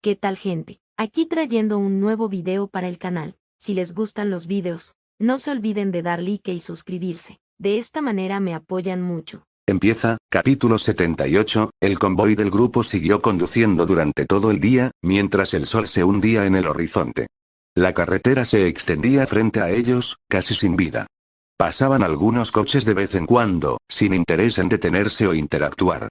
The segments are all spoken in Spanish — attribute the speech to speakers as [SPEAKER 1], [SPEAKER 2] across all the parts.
[SPEAKER 1] ¿Qué tal, gente? Aquí trayendo un nuevo video para el canal. Si les gustan los videos, no se olviden de dar like y suscribirse. De esta manera me apoyan mucho.
[SPEAKER 2] Empieza, capítulo 78, el convoy del grupo siguió conduciendo durante todo el día, mientras el sol se hundía en el horizonte. La carretera se extendía frente a ellos, casi sin vida. Pasaban algunos coches de vez en cuando, sin interés en detenerse o interactuar.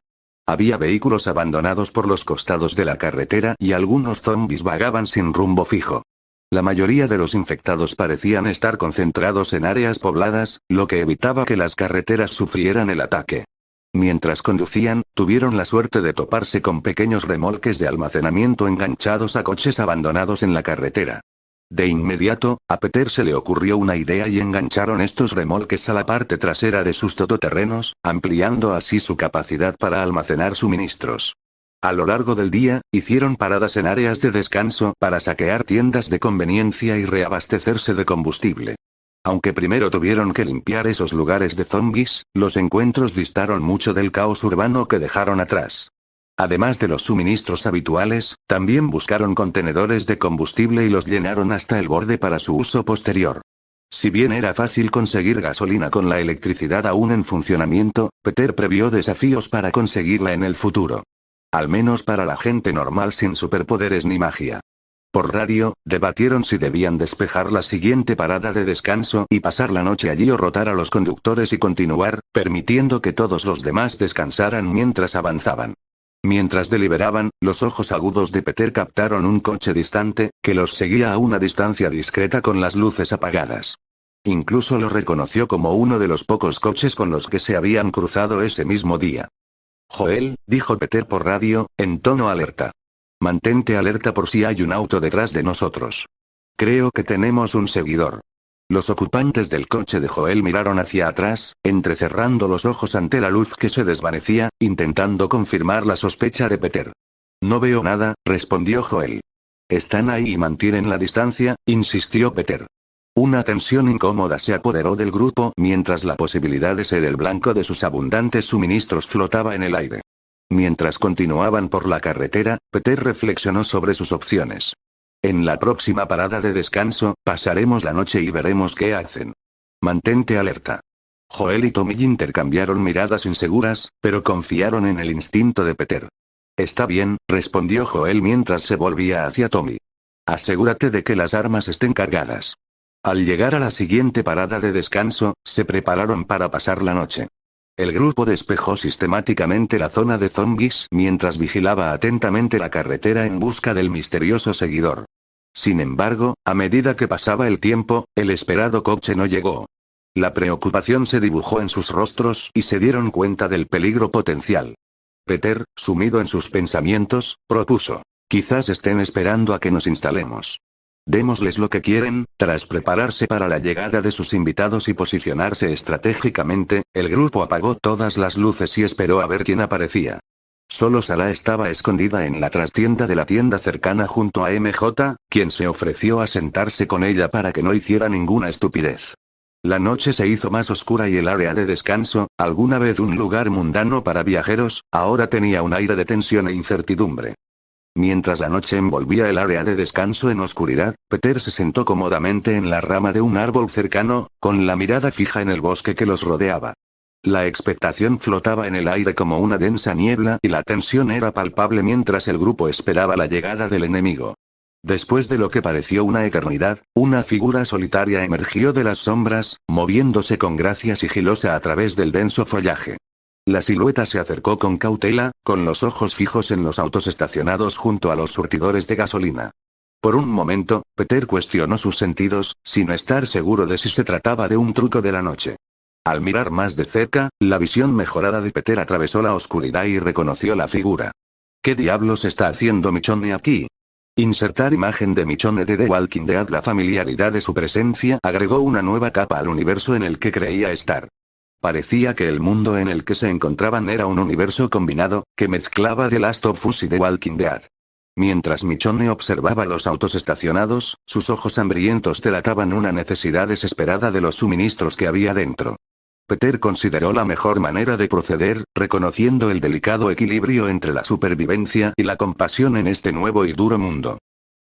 [SPEAKER 2] Había vehículos abandonados por los costados de la carretera y algunos zombies vagaban sin rumbo fijo. La mayoría de los infectados parecían estar concentrados en áreas pobladas, lo que evitaba que las carreteras sufrieran el ataque. Mientras conducían, tuvieron la suerte de toparse con pequeños remolques de almacenamiento enganchados a coches abandonados en la carretera. De inmediato, a Peter se le ocurrió una idea y engancharon estos remolques a la parte trasera de sus todoterrenos, ampliando así su capacidad para almacenar suministros. A lo largo del día, hicieron paradas en áreas de descanso para saquear tiendas de conveniencia y reabastecerse de combustible. Aunque primero tuvieron que limpiar esos lugares de zombies, los encuentros distaron mucho del caos urbano que dejaron atrás. Además de los suministros habituales, también buscaron contenedores de combustible y los llenaron hasta el borde para su uso posterior. Si bien era fácil conseguir gasolina con la electricidad aún en funcionamiento, Peter previó desafíos para conseguirla en el futuro. Al menos para la gente normal sin superpoderes ni magia. Por radio, debatieron si debían despejar la siguiente parada de descanso y pasar la noche allí o rotar a los conductores y continuar, permitiendo que todos los demás descansaran mientras avanzaban. Mientras deliberaban, los ojos agudos de Peter captaron un coche distante, que los seguía a una distancia discreta con las luces apagadas. Incluso lo reconoció como uno de los pocos coches con los que se habían cruzado ese mismo día. Joel, dijo Peter por radio, en tono alerta. Mantente alerta por si hay un auto detrás de nosotros. Creo que tenemos un seguidor. Los ocupantes del coche de Joel miraron hacia atrás, entrecerrando los ojos ante la luz que se desvanecía, intentando confirmar la sospecha de Peter. No veo nada, respondió Joel. Están ahí y mantienen la distancia, insistió Peter. Una tensión incómoda se apoderó del grupo mientras la posibilidad de ser el blanco de sus abundantes suministros flotaba en el aire. Mientras continuaban por la carretera, Peter reflexionó sobre sus opciones. En la próxima parada de descanso, pasaremos la noche y veremos qué hacen. Mantente alerta. Joel y Tommy intercambiaron miradas inseguras, pero confiaron en el instinto de Peter. Está bien, respondió Joel mientras se volvía hacia Tommy. Asegúrate de que las armas estén cargadas. Al llegar a la siguiente parada de descanso, se prepararon para pasar la noche. El grupo despejó sistemáticamente la zona de zombies mientras vigilaba atentamente la carretera en busca del misterioso seguidor. Sin embargo, a medida que pasaba el tiempo, el esperado coche no llegó. La preocupación se dibujó en sus rostros y se dieron cuenta del peligro potencial. Peter, sumido en sus pensamientos, propuso: quizás estén esperando a que nos instalemos. Démosles lo que quieren. Tras prepararse para la llegada de sus invitados y posicionarse estratégicamente, el grupo apagó todas las luces y esperó a ver quién aparecía. Solo Sarah estaba escondida en la trastienda de la tienda cercana junto a MJ, quien se ofreció a sentarse con ella para que no hiciera ninguna estupidez. La noche se hizo más oscura y el área de descanso, alguna vez un lugar mundano para viajeros, ahora tenía un aire de tensión e incertidumbre. Mientras la noche envolvía el área de descanso en oscuridad, Peter se sentó cómodamente en la rama de un árbol cercano, con la mirada fija en el bosque que los rodeaba. La expectación flotaba en el aire como una densa niebla y la tensión era palpable mientras el grupo esperaba la llegada del enemigo. Después de lo que pareció una eternidad, una figura solitaria emergió de las sombras, moviéndose con gracia sigilosa a través del denso follaje. La silueta se acercó con cautela, con los ojos fijos en los autos estacionados junto a los surtidores de gasolina. Por un momento, Peter cuestionó sus sentidos, sin estar seguro de si se trataba de un truco de la noche. Al mirar más de cerca, la visión mejorada de Peter atravesó la oscuridad y reconoció la figura. ¿Qué diablos está haciendo Michonne aquí? Insertar imagen de Michonne de The Walking Dead. La familiaridad de su presencia agregó una nueva capa al universo en el que creía estar. Parecía que el mundo en el que se encontraban era un universo combinado, que mezclaba The Last of Us y The Walking Dead. Mientras Michonne observaba los autos estacionados, sus ojos hambrientos delataban una necesidad desesperada de los suministros que había dentro. Peter consideró la mejor manera de proceder, reconociendo el delicado equilibrio entre la supervivencia y la compasión en este nuevo y duro mundo.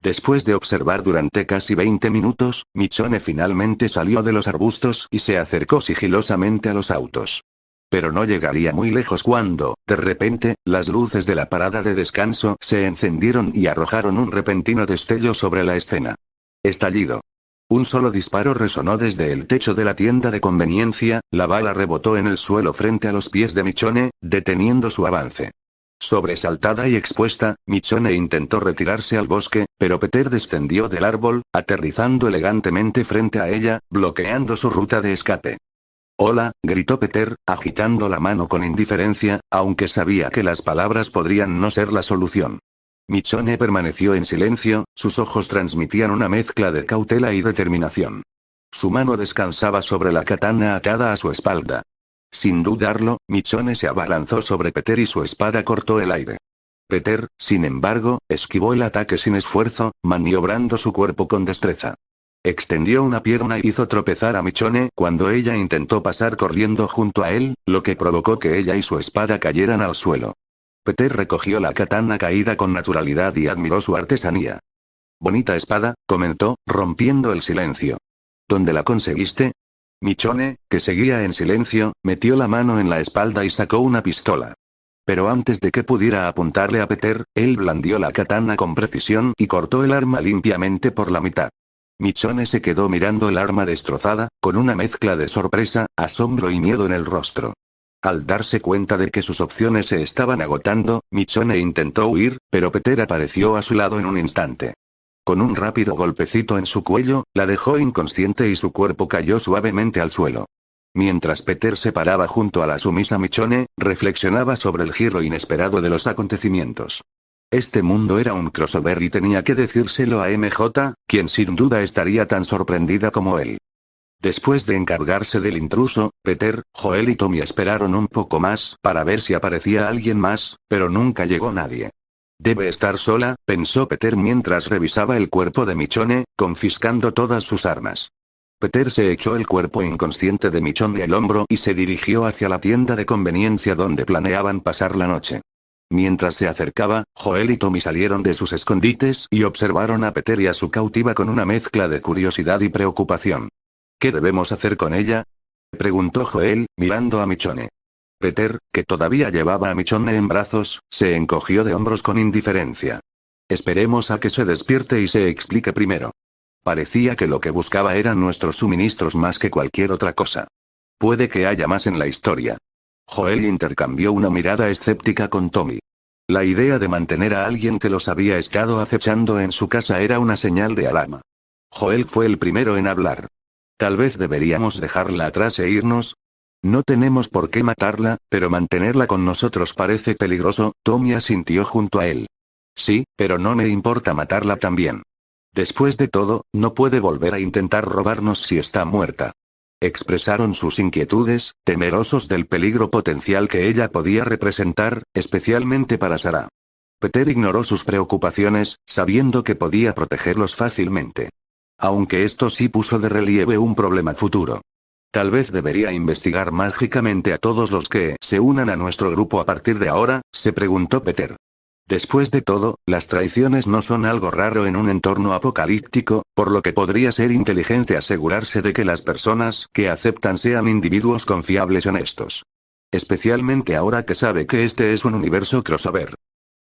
[SPEAKER 2] Después de observar durante casi 20 minutos, Michonne finalmente salió de los arbustos y se acercó sigilosamente a los autos. Pero no llegaría muy lejos cuando, de repente, las luces de la parada de descanso se encendieron y arrojaron un repentino destello sobre la escena. Estallido. Un solo disparo resonó desde el techo de la tienda de conveniencia, la bala rebotó en el suelo frente a los pies de Michonne, deteniendo su avance. Sobresaltada y expuesta, Michonne intentó retirarse al bosque, pero Peter descendió del árbol, aterrizando elegantemente frente a ella, bloqueando su ruta de escape. «Hola», gritó Peter, agitando la mano con indiferencia, aunque sabía que las palabras podrían no ser la solución. Michonne permaneció en silencio, sus ojos transmitían una mezcla de cautela y determinación. Su mano descansaba sobre la katana atada a su espalda. Sin dudarlo, Michonne se abalanzó sobre Peter y su espada cortó el aire. Peter, sin embargo, esquivó el ataque sin esfuerzo, maniobrando su cuerpo con destreza. Extendió una pierna y hizo tropezar a Michonne cuando ella intentó pasar corriendo junto a él, lo que provocó que ella y su espada cayeran al suelo. Peter recogió la katana caída con naturalidad y admiró su artesanía. «Bonita espada», comentó, rompiendo el silencio. «¿Dónde la conseguiste?» Michonne, que seguía en silencio, metió la mano en la espalda y sacó una pistola. Pero antes de que pudiera apuntarle a Peter, él blandió la katana con precisión y cortó el arma limpiamente por la mitad. Michonne se quedó mirando el arma destrozada, con una mezcla de sorpresa, asombro y miedo en el rostro. Al darse cuenta de que sus opciones se estaban agotando, Michonne intentó huir, pero Peter apareció a su lado en un instante. Con un rápido golpecito en su cuello, la dejó inconsciente y su cuerpo cayó suavemente al suelo. Mientras Peter se paraba junto a la sumisa Michonne, reflexionaba sobre el giro inesperado de los acontecimientos. Este mundo era un crossover y tenía que decírselo a MJ, quien sin duda estaría tan sorprendida como él. Después de encargarse del intruso, Peter, Joel y Tommy esperaron un poco más para ver si aparecía alguien más, pero nunca llegó nadie. Debe estar sola, pensó Peter mientras revisaba el cuerpo de Michonne, confiscando todas sus armas. Peter se echó el cuerpo inconsciente de Michonne al hombro y se dirigió hacia la tienda de conveniencia donde planeaban pasar la noche. Mientras se acercaba, Joel y Tommy salieron de sus escondites y observaron a Peter y a su cautiva con una mezcla de curiosidad y preocupación. «¿Qué debemos hacer con ella?», preguntó Joel, mirando a Michonne. Peter, que todavía llevaba a Michonne en brazos, se encogió de hombros con indiferencia. «Esperemos a que se despierte y se explique primero. Parecía que lo que buscaba eran nuestros suministros más que cualquier otra cosa. Puede que haya más en la historia». Joel intercambió una mirada escéptica con Tommy. La idea de mantener a alguien que los había estado acechando en su casa era una señal de alarma. Joel fue el primero en hablar. «Tal vez deberíamos dejarla atrás e irnos». «No tenemos por qué matarla, pero mantenerla con nosotros parece peligroso», Tommy asintió junto a él. «Sí, pero no me importa matarla también. Después de todo, no puede volver a intentar robarnos si está muerta». Expresaron sus inquietudes, temerosos del peligro potencial que ella podía representar, especialmente para Sarah. Peter ignoró sus preocupaciones, sabiendo que podía protegerlos fácilmente. Aunque esto sí puso de relieve un problema futuro. «Tal vez debería investigar mágicamente a todos los que se unan a nuestro grupo a partir de ahora», se preguntó Peter. Después de todo, las traiciones no son algo raro en un entorno apocalíptico, por lo que podría ser inteligente asegurarse de que las personas que aceptan sean individuos confiables y honestos. Especialmente ahora que sabe que este es un universo crossover.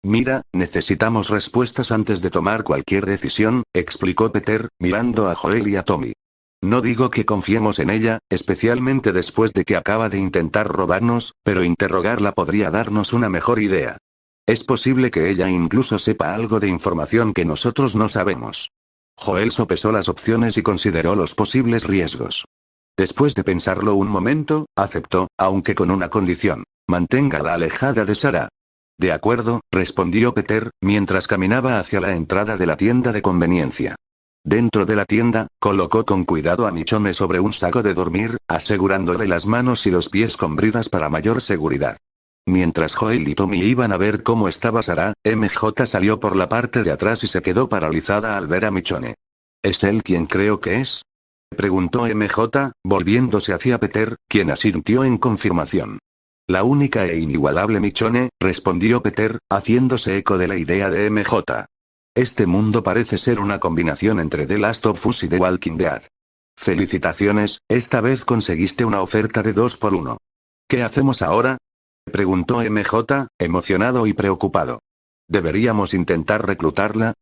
[SPEAKER 2] «Mira, necesitamos respuestas antes de tomar cualquier decisión», explicó Peter, mirando a Joel y a Tommy. «No digo que confiemos en ella, especialmente después de que acaba de intentar robarnos, pero interrogarla podría darnos una mejor idea. Es posible que ella incluso sepa algo de información que nosotros no sabemos». Joel sopesó las opciones y consideró los posibles riesgos. Después de pensarlo un momento, aceptó, aunque con una condición: manténgala alejada de Sarah. «De acuerdo», respondió Peter, mientras caminaba hacia la entrada de la tienda de conveniencia. Dentro de la tienda, colocó con cuidado a Michonne sobre un saco de dormir, asegurándole las manos y los pies con bridas para mayor seguridad. Mientras Joel y Tommy iban a ver cómo estaba Sarah, MJ salió por la parte de atrás y se quedó paralizada al ver a Michonne. «¿Es él quien creo que es?». Preguntó MJ, volviéndose hacia Peter, quien asintió en confirmación. La única e inigualable Michonne, respondió Peter, haciéndose eco de la idea de MJ. Este mundo parece ser una combinación entre The Last of Us y The Walking Dead. Felicitaciones, esta vez conseguiste una oferta de 2 por 1. ¿Qué hacemos ahora? Preguntó MJ, emocionado y preocupado. ¿Deberíamos intentar reclutarla?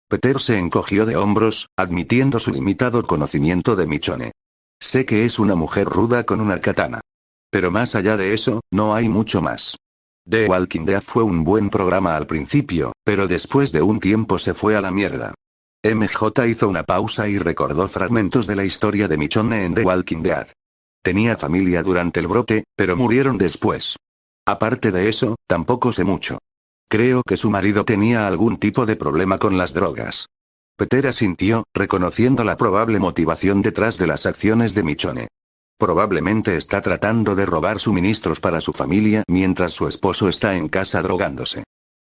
[SPEAKER 2] Peter se encogió de hombros, admitiendo su limitado conocimiento de Michonne. Sé que es una mujer ruda con una katana. Pero más allá de eso, no hay mucho más. The Walking Dead fue un buen programa al principio, pero después de un tiempo se fue a la mierda. MJ hizo una pausa y recordó fragmentos de la historia de Michonne en The Walking Dead. Tenía familia durante el brote, pero murieron después. Aparte de eso, tampoco sé mucho. Creo que su marido tenía algún tipo de problema con las drogas. Peter asintió, reconociendo la probable motivación detrás de las acciones de Michonne. Probablemente está tratando de robar suministros para su familia mientras su esposo está en casa drogándose.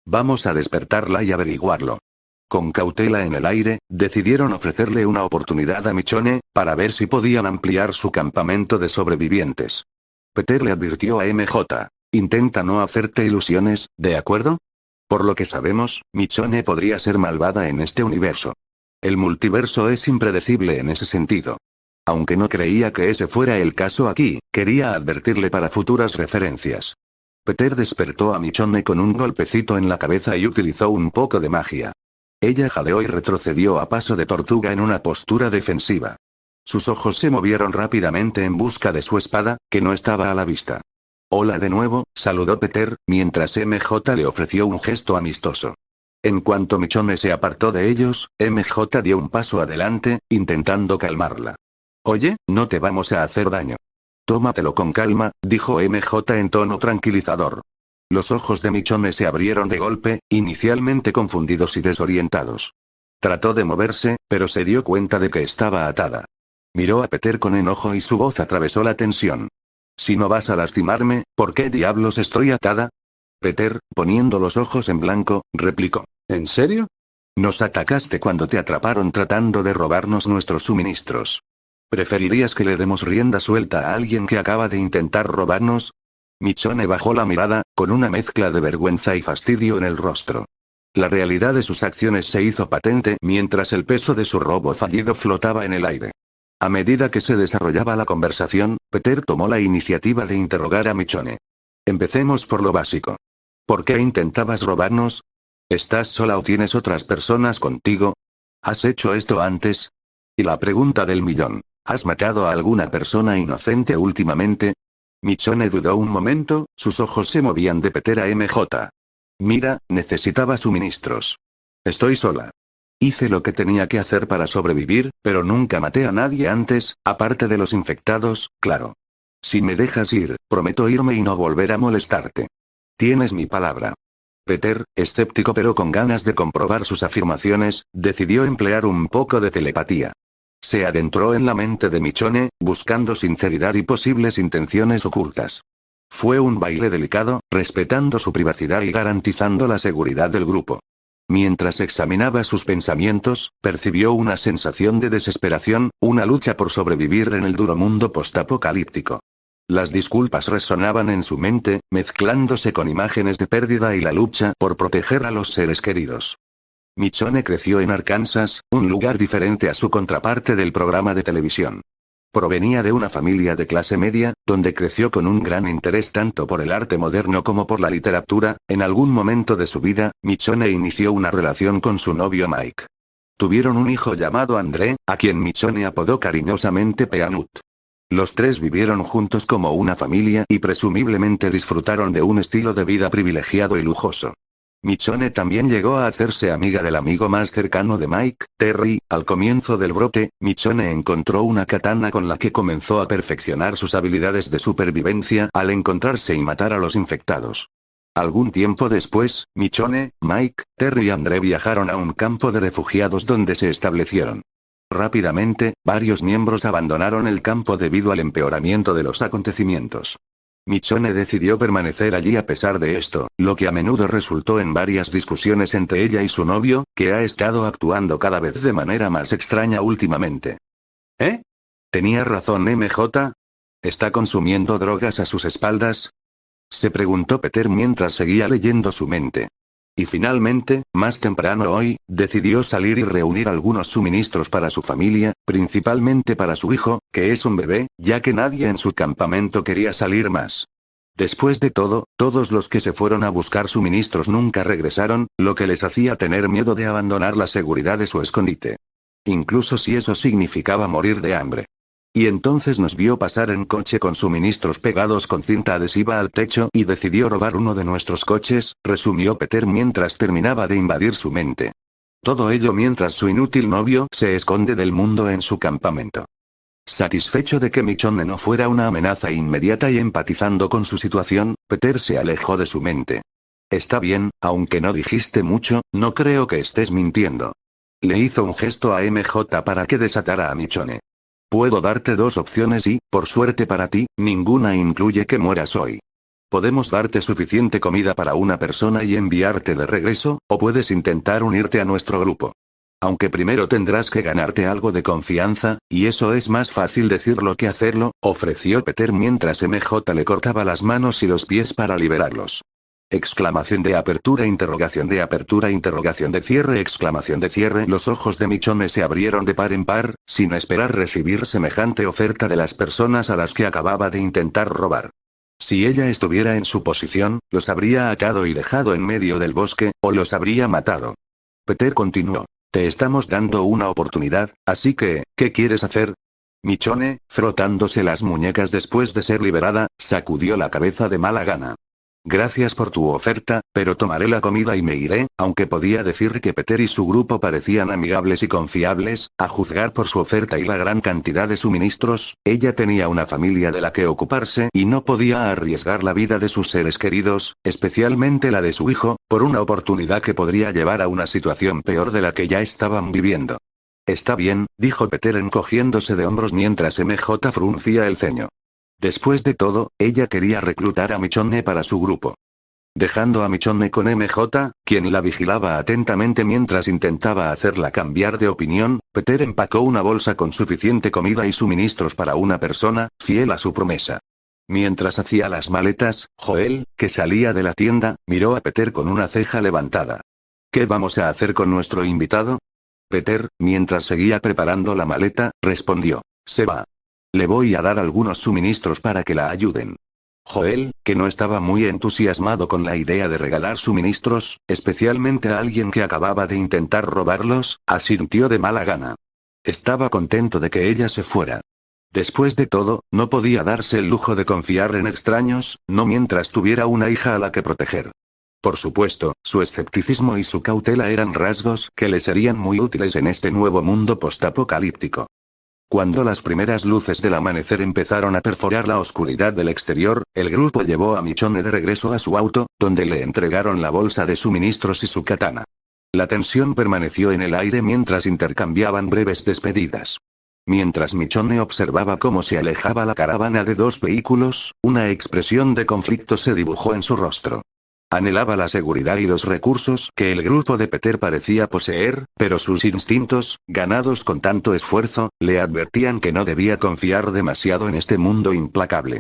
[SPEAKER 2] Vamos a despertarla y averiguarlo. Con cautela en el aire, decidieron ofrecerle una oportunidad a Michonne, para ver si podían ampliar su campamento de sobrevivientes. Peter le advirtió a MJ. Intenta no hacerte ilusiones, ¿de acuerdo? Por lo que sabemos, Michonne podría ser malvada en este universo. El multiverso es impredecible en ese sentido. Aunque no creía que ese fuera el caso aquí, quería advertirle para futuras referencias. Peter despertó a Michonne con un golpecito en la cabeza y utilizó un poco de magia. Ella jadeó y retrocedió a paso de tortuga en una postura defensiva. Sus ojos se movieron rápidamente en busca de su espada, que no estaba a la vista. Hola de nuevo, saludó Peter, mientras MJ le ofreció un gesto amistoso. En cuanto Michonne se apartó de ellos, MJ dio un paso adelante, intentando calmarla. Oye, no te vamos a hacer daño. Tómatelo con calma, dijo MJ en tono tranquilizador. Los ojos de Michonne se abrieron de golpe, inicialmente confundidos y desorientados. Trató de moverse, pero se dio cuenta de que estaba atada. Miró a Peter con enojo y su voz atravesó la tensión. Si no vas a lastimarme, ¿por qué diablos estoy atada? Peter, poniendo los ojos en blanco, replicó. ¿En serio? Nos atacaste cuando te atraparon tratando de robarnos nuestros suministros. ¿Preferirías que le demos rienda suelta a alguien que acaba de intentar robarnos? Michonne bajó la mirada, con una mezcla de vergüenza y fastidio en el rostro. La realidad de sus acciones se hizo patente mientras el peso de su robo fallido flotaba en el aire. A medida que se desarrollaba la conversación, Peter tomó la iniciativa de interrogar a Michonne. Empecemos por lo básico. ¿Por qué intentabas robarnos? ¿Estás sola o tienes otras personas contigo? ¿Has hecho esto antes? Y la pregunta del millón. ¿Has matado a alguna persona inocente últimamente? Michonne dudó un momento, sus ojos se movían de Peter a MJ. Mira, necesitaba suministros. Estoy sola. Hice lo que tenía que hacer para sobrevivir, pero nunca maté a nadie antes, aparte de los infectados, claro. Si me dejas ir, prometo irme y no volver a molestarte. Tienes mi palabra. Peter, escéptico pero con ganas de comprobar sus afirmaciones, decidió emplear un poco de telepatía. Se adentró en la mente de Michonne, buscando sinceridad y posibles intenciones ocultas. Fue un baile delicado, respetando su privacidad y garantizando la seguridad del grupo. Mientras examinaba sus pensamientos, percibió una sensación de desesperación, una lucha por sobrevivir en el duro mundo postapocalíptico. Las disculpas resonaban en su mente, mezclándose con imágenes de pérdida y la lucha por proteger a los seres queridos. Michonne creció en Arkansas, un lugar diferente a su contraparte del programa de televisión. Provenía de una familia de clase media, donde creció con un gran interés tanto por el arte moderno como por la literatura. En algún momento de su vida, Michonne inició una relación con su novio Mike. Tuvieron un hijo llamado André, a quien Michonne apodó cariñosamente Peanut. Los tres vivieron juntos como una familia y presumiblemente disfrutaron de un estilo de vida privilegiado y lujoso. Michonne también llegó a hacerse amiga del amigo más cercano de Mike, Terry. Al comienzo del brote, Michonne encontró una katana con la que comenzó a perfeccionar sus habilidades de supervivencia al encontrarse y matar a los infectados. Algún tiempo después, Michonne, Mike, Terry y André viajaron a un campo de refugiados donde se establecieron. Rápidamente, varios miembros abandonaron el campo debido al empeoramiento de los acontecimientos. Michonne decidió permanecer allí a pesar de esto, lo que a menudo resultó en varias discusiones entre ella y su novio, que ha estado actuando cada vez de manera más extraña últimamente. ¿Eh? ¿Tenía razón MJ? ¿Está consumiendo drogas a sus espaldas? Se preguntó Peter mientras seguía leyendo su mente. Y finalmente, más temprano hoy, decidió salir y reunir algunos suministros para su familia, principalmente para su hijo, que es un bebé, ya que nadie en su campamento quería salir más. Después de todo, todos los que se fueron a buscar suministros nunca regresaron, lo que les hacía tener miedo de abandonar la seguridad de su escondite. Incluso si eso significaba morir de hambre. Y entonces nos vio pasar en coche con suministros pegados con cinta adhesiva al techo y decidió robar uno de nuestros coches, resumió Peter mientras terminaba de invadir su mente. Todo ello mientras su inútil novio se esconde del mundo en su campamento. Satisfecho de que Michonne no fuera una amenaza inmediata y empatizando con su situación, Peter se alejó de su mente. Está bien, aunque no dijiste mucho, no creo que estés mintiendo. Le hizo un gesto a MJ para que desatara a Michonne. Puedo darte dos opciones y, por suerte para ti, ninguna incluye que mueras hoy. Podemos darte suficiente comida para una persona y enviarte de regreso, o puedes intentar unirte a nuestro grupo. Aunque primero tendrás que ganarte algo de confianza, y eso es más fácil decirlo que hacerlo, ofreció Peter mientras MJ le cortaba las manos y los pies para liberarlos. Exclamación de apertura, interrogación de cierre, exclamación de cierre. Los ojos de Michonne se abrieron de par en par, sin esperar recibir semejante oferta de las personas a las que acababa de intentar robar. Si ella estuviera en su posición, los habría atado y dejado en medio del bosque, o los habría matado. Peter continuó. Te estamos dando una oportunidad, así que, ¿qué quieres hacer? Michonne, frotándose las muñecas después de ser liberada, sacudió la cabeza de mala gana. Gracias por tu oferta, pero tomaré la comida y me iré, aunque podía decir que Peter y su grupo parecían amigables y confiables, a juzgar por su oferta y la gran cantidad de suministros, ella tenía una familia de la que ocuparse y no podía arriesgar la vida de sus seres queridos, especialmente la de su hijo, por una oportunidad que podría llevar a una situación peor de la que ya estaban viviendo. Está bien, dijo Peter encogiéndose de hombros mientras MJ fruncía el ceño. Después de todo, ella quería reclutar a Michonne para su grupo. Dejando a Michonne con MJ, quien la vigilaba atentamente mientras intentaba hacerla cambiar de opinión, Peter empacó una bolsa con suficiente comida y suministros para una persona, fiel a su promesa. Mientras hacía las maletas, Joel, que salía de la tienda, miró a Peter con una ceja levantada. ¿Qué vamos a hacer con nuestro invitado? Peter, mientras seguía preparando la maleta, respondió. Se va. Le voy a dar algunos suministros para que la ayuden. Joel, que no estaba muy entusiasmado con la idea de regalar suministros, especialmente a alguien que acababa de intentar robarlos, asintió de mala gana. Estaba contento de que ella se fuera. Después de todo, no podía darse el lujo de confiar en extraños, no mientras tuviera una hija a la que proteger. Por supuesto, su escepticismo y su cautela eran rasgos que le serían muy útiles en este nuevo mundo postapocalíptico. Cuando las primeras luces del amanecer empezaron a perforar la oscuridad del exterior, el grupo llevó a Michonne de regreso a su auto, donde le entregaron la bolsa de suministros y su katana. La tensión permaneció en el aire mientras intercambiaban breves despedidas. Mientras Michonne observaba cómo se alejaba la caravana de dos vehículos, una expresión de conflicto se dibujó en su rostro. Anhelaba la seguridad y los recursos que el grupo de Peter parecía poseer, pero sus instintos, ganados con tanto esfuerzo, le advertían que no debía confiar demasiado en este mundo implacable.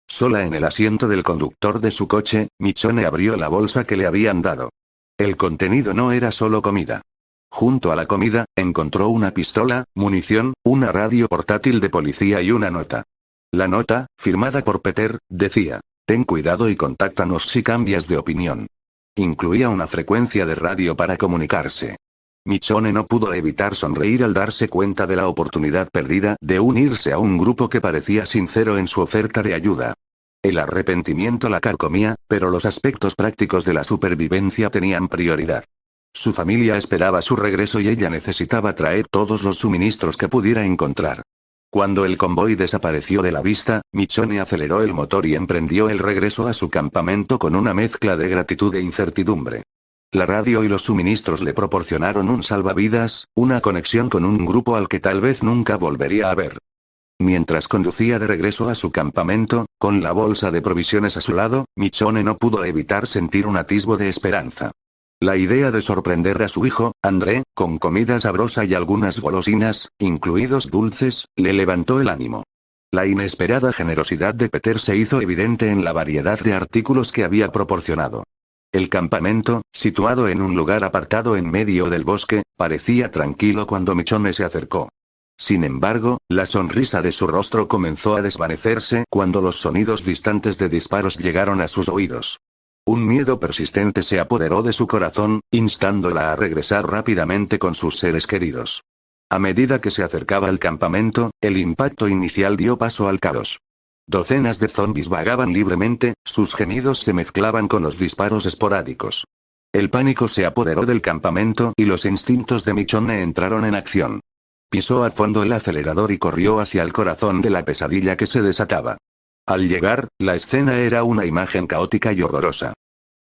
[SPEAKER 2] Sola en el asiento del conductor de su coche, Michonne abrió la bolsa que le habían dado. El contenido no era solo comida. Junto a la comida, encontró una pistola, munición, una radio portátil de policía y una nota. La nota, firmada por Peter, decía: ten cuidado y contáctanos si cambias de opinión. Incluía una frecuencia de radio para comunicarse. Michonne no pudo evitar sonreír al darse cuenta de la oportunidad perdida de unirse a un grupo que parecía sincero en su oferta de ayuda. El arrepentimiento la carcomía, pero los aspectos prácticos de la supervivencia tenían prioridad. Su familia esperaba su regreso y ella necesitaba traer todos los suministros que pudiera encontrar. Cuando el convoy desapareció de la vista, Michonne aceleró el motor y emprendió el regreso a su campamento con una mezcla de gratitud e incertidumbre. La radio y los suministros le proporcionaron un salvavidas, una conexión con un grupo al que tal vez nunca volvería a ver. Mientras conducía de regreso a su campamento, con la bolsa de provisiones a su lado, Michonne no pudo evitar sentir un atisbo de esperanza. La idea de sorprender a su hijo, André, con comida sabrosa y algunas golosinas, incluidos dulces, le levantó el ánimo. La inesperada generosidad de Peter se hizo evidente en la variedad de artículos que había proporcionado. El campamento, situado en un lugar apartado en medio del bosque, parecía tranquilo cuando Michonne se acercó. Sin embargo, la sonrisa de su rostro comenzó a desvanecerse cuando los sonidos distantes de disparos llegaron a sus oídos. Un miedo persistente se apoderó de su corazón, instándola a regresar rápidamente con sus seres queridos. A medida que se acercaba al campamento, el impacto inicial dio paso al caos. Docenas de zombies vagaban libremente, sus gemidos se mezclaban con los disparos esporádicos. El pánico se apoderó del campamento y los instintos de Michonne entraron en acción. Pisó a fondo el acelerador y corrió hacia el corazón de la pesadilla que se desataba. Al llegar, la escena era una imagen caótica y horrorosa.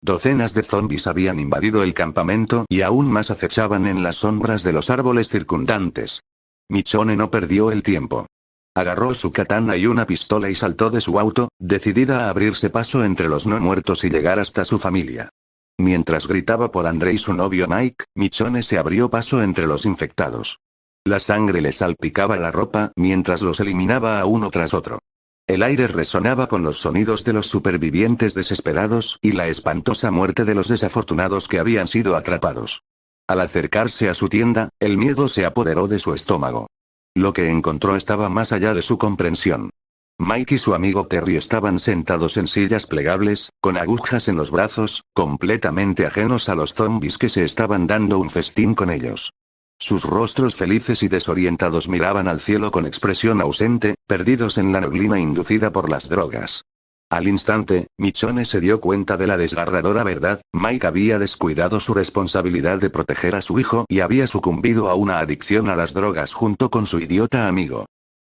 [SPEAKER 2] Docenas de zombies habían invadido el campamento y aún más acechaban en las sombras de los árboles circundantes. Michonne no perdió el tiempo. Agarró su katana y una pistola y saltó de su auto, decidida a abrirse paso entre los no muertos y llegar hasta su familia. Mientras gritaba por André y su novio Mike, Michonne se abrió paso entre los infectados. La sangre le salpicaba la ropa mientras los eliminaba a uno tras otro. El aire resonaba con los sonidos de los supervivientes desesperados y la espantosa muerte de los desafortunados que habían sido atrapados. Al acercarse a su tienda, el miedo se apoderó de su estómago. Lo que encontró estaba más allá de su comprensión. Mike y su amigo Terry estaban sentados en sillas plegables, con agujas en los brazos, completamente ajenos a los zombies que se estaban dando un festín con ellos. Sus rostros felices y desorientados miraban al cielo con expresión ausente, perdidos en la neblina inducida por las drogas. Al instante, Michonne se dio cuenta de la desgarradora verdad: Mike había descuidado su responsabilidad de proteger a su hijo y había sucumbido a una adicción a las drogas junto con su idiota amigo.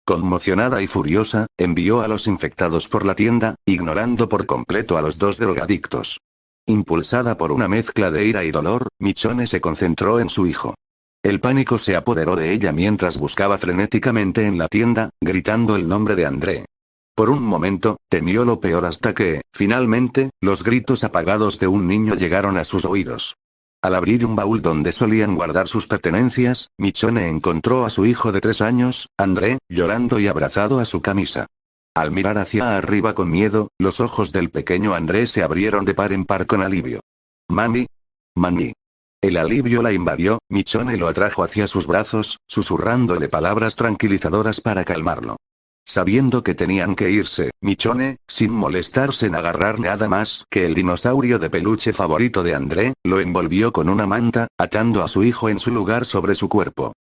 [SPEAKER 2] Conmocionada y furiosa, envió a los infectados por la tienda, ignorando por completo a los dos drogadictos. Impulsada por una mezcla de ira y dolor, Michonne se concentró en su hijo. El pánico se apoderó de ella mientras buscaba frenéticamente en la tienda, gritando el nombre de André. Por un momento, temió lo peor hasta que, finalmente, los gritos apagados de un niño llegaron a sus oídos. Al abrir un baúl donde solían guardar sus pertenencias, Michonne encontró a su hijo de 3 años, André, llorando y abrazado a su camisa. Al mirar hacia arriba con miedo, los ojos del pequeño André se abrieron de par en par con alivio. «Mami. Mami». El alivio la invadió, Michonne lo atrajo hacia sus brazos, susurrándole palabras tranquilizadoras para calmarlo. Sabiendo que tenían que irse, Michonne, sin molestarse en agarrar nada más que el dinosaurio de peluche favorito de André, lo envolvió con una manta, atando a su hijo en su lugar sobre su cuerpo.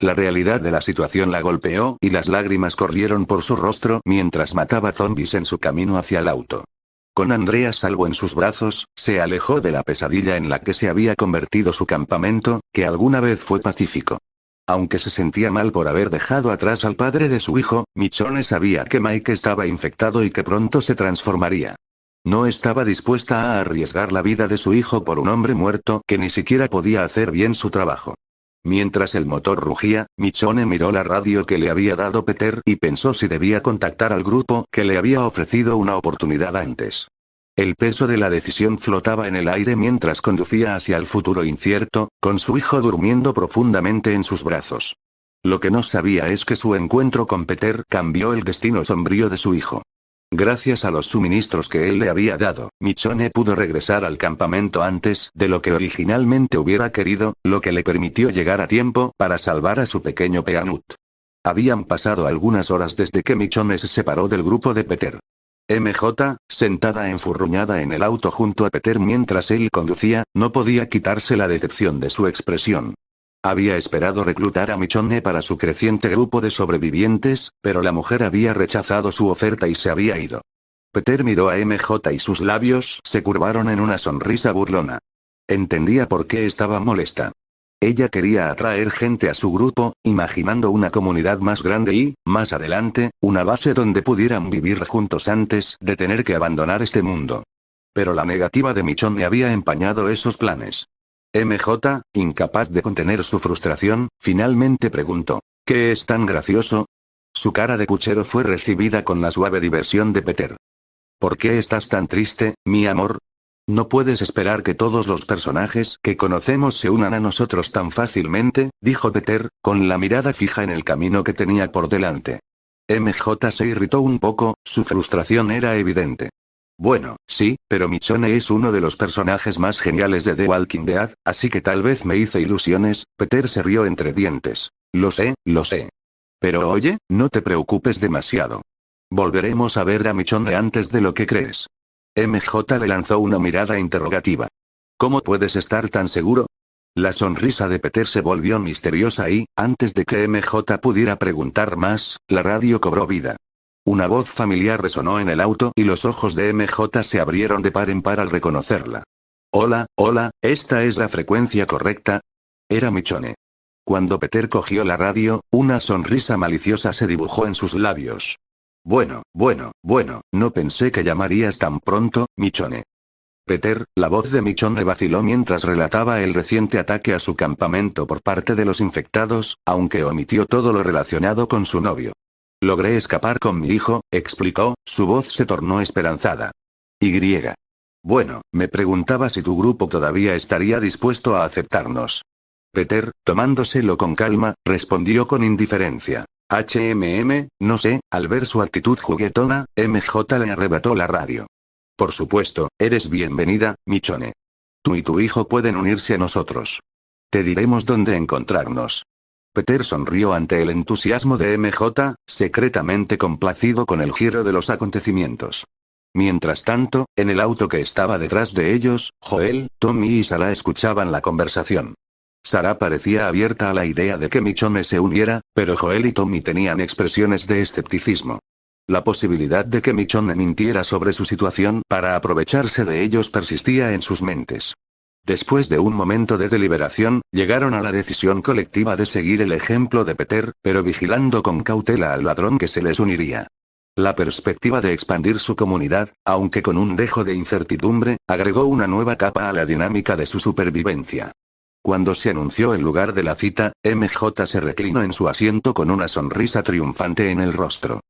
[SPEAKER 2] La realidad de la situación la golpeó y las lágrimas corrieron por su rostro mientras mataba zombies en su camino hacia el auto. Con André a salvo en sus brazos, se alejó de la pesadilla en la que se había convertido su campamento, que alguna vez fue pacífico. Aunque se sentía mal por haber dejado atrás al padre de su hijo, Michonne sabía que Mike estaba infectado y que pronto se transformaría. No estaba dispuesta a arriesgar la vida de su hijo por un hombre muerto que ni siquiera podía hacer bien su trabajo. Mientras el motor rugía, Michonne miró la radio que le había dado Peter y pensó si debía contactar al grupo que le había ofrecido una oportunidad antes. El peso de la decisión flotaba en el aire mientras conducía hacia el futuro incierto, con su hijo durmiendo profundamente en sus brazos. Lo que no sabía es que su encuentro con Peter cambió el destino sombrío de su hijo. Gracias a los suministros que él le había dado, Michonne pudo regresar al campamento antes de lo que originalmente hubiera querido, lo que le permitió llegar a tiempo para salvar a su pequeño Peanut. Habían pasado algunas horas desde que Michonne se separó del grupo de Peter. MJ, sentada enfurruñada en el auto junto a Peter mientras él conducía, no podía quitarse la decepción de su expresión. Había esperado reclutar a Michonne para su creciente grupo de sobrevivientes, pero la mujer había rechazado su oferta y se había ido. Peter miró a MJ y sus labios se curvaron en una sonrisa burlona. Entendía por qué estaba molesta. Ella quería atraer gente a su grupo, imaginando una comunidad más grande y, más adelante, una base donde pudieran vivir juntos antes de tener que abandonar este mundo. Pero la negativa de Michonne había empañado esos planes. MJ, incapaz de contener su frustración, finalmente preguntó: ¿qué es tan gracioso? Su cara de puchero fue recibida con la suave diversión de Peter. ¿Por qué estás tan triste, mi amor? No puedes esperar que todos los personajes que conocemos se unan a nosotros tan fácilmente, dijo Peter, con la mirada fija en el camino que tenía por delante. MJ se irritó un poco, su frustración era evidente. Bueno, sí, pero Michonne es uno de los personajes más geniales de The Walking Dead, así que tal vez me hice ilusiones. Peter se rió entre dientes. Lo sé, lo sé. Pero oye, no te preocupes demasiado. Volveremos a ver a Michonne antes de lo que crees. MJ le lanzó una mirada interrogativa. ¿Cómo puedes estar tan seguro? La sonrisa de Peter se volvió misteriosa y, antes de que MJ pudiera preguntar más, la radio cobró vida. Una voz familiar resonó en el auto y los ojos de MJ se abrieron de par en par al reconocerla. Hola, hola, ¿esta es la frecuencia correcta? Era Michonne. Cuando Peter cogió la radio, una sonrisa maliciosa se dibujó en sus labios. Bueno, no pensé que llamarías tan pronto, Michonne. Peter, la voz de Michonne vaciló mientras relataba el reciente ataque a su campamento por parte de los infectados, aunque omitió todo lo relacionado con su novio. Logré escapar con mi hijo, explicó, su voz se tornó esperanzada. Y. Bueno, me preguntaba si tu grupo todavía estaría dispuesto a aceptarnos. Peter, tomándoselo con calma, respondió con indiferencia. No sé, al ver su actitud juguetona, MJ le arrebató la radio. Por supuesto, eres bienvenida, Michonne. Tú y tu hijo pueden unirse a nosotros. Te diremos dónde encontrarnos. Peter sonrió ante el entusiasmo de MJ, secretamente complacido con el giro de los acontecimientos. Mientras tanto, en el auto que estaba detrás de ellos, Joel, Tommy y Sarah escuchaban la conversación. Sarah parecía abierta a la idea de que Michonne se uniera, pero Joel y Tommy tenían expresiones de escepticismo. La posibilidad de que Michonne mintiera sobre su situación para aprovecharse de ellos persistía en sus mentes. Después de un momento de deliberación, llegaron a la decisión colectiva de seguir el ejemplo de Peter, pero vigilando con cautela al ladrón que se les uniría. La perspectiva de expandir su comunidad, aunque con un dejo de incertidumbre, agregó una nueva capa a la dinámica de su supervivencia. Cuando se anunció el lugar de la cita, MJ se reclinó en su asiento con una sonrisa triunfante en el rostro.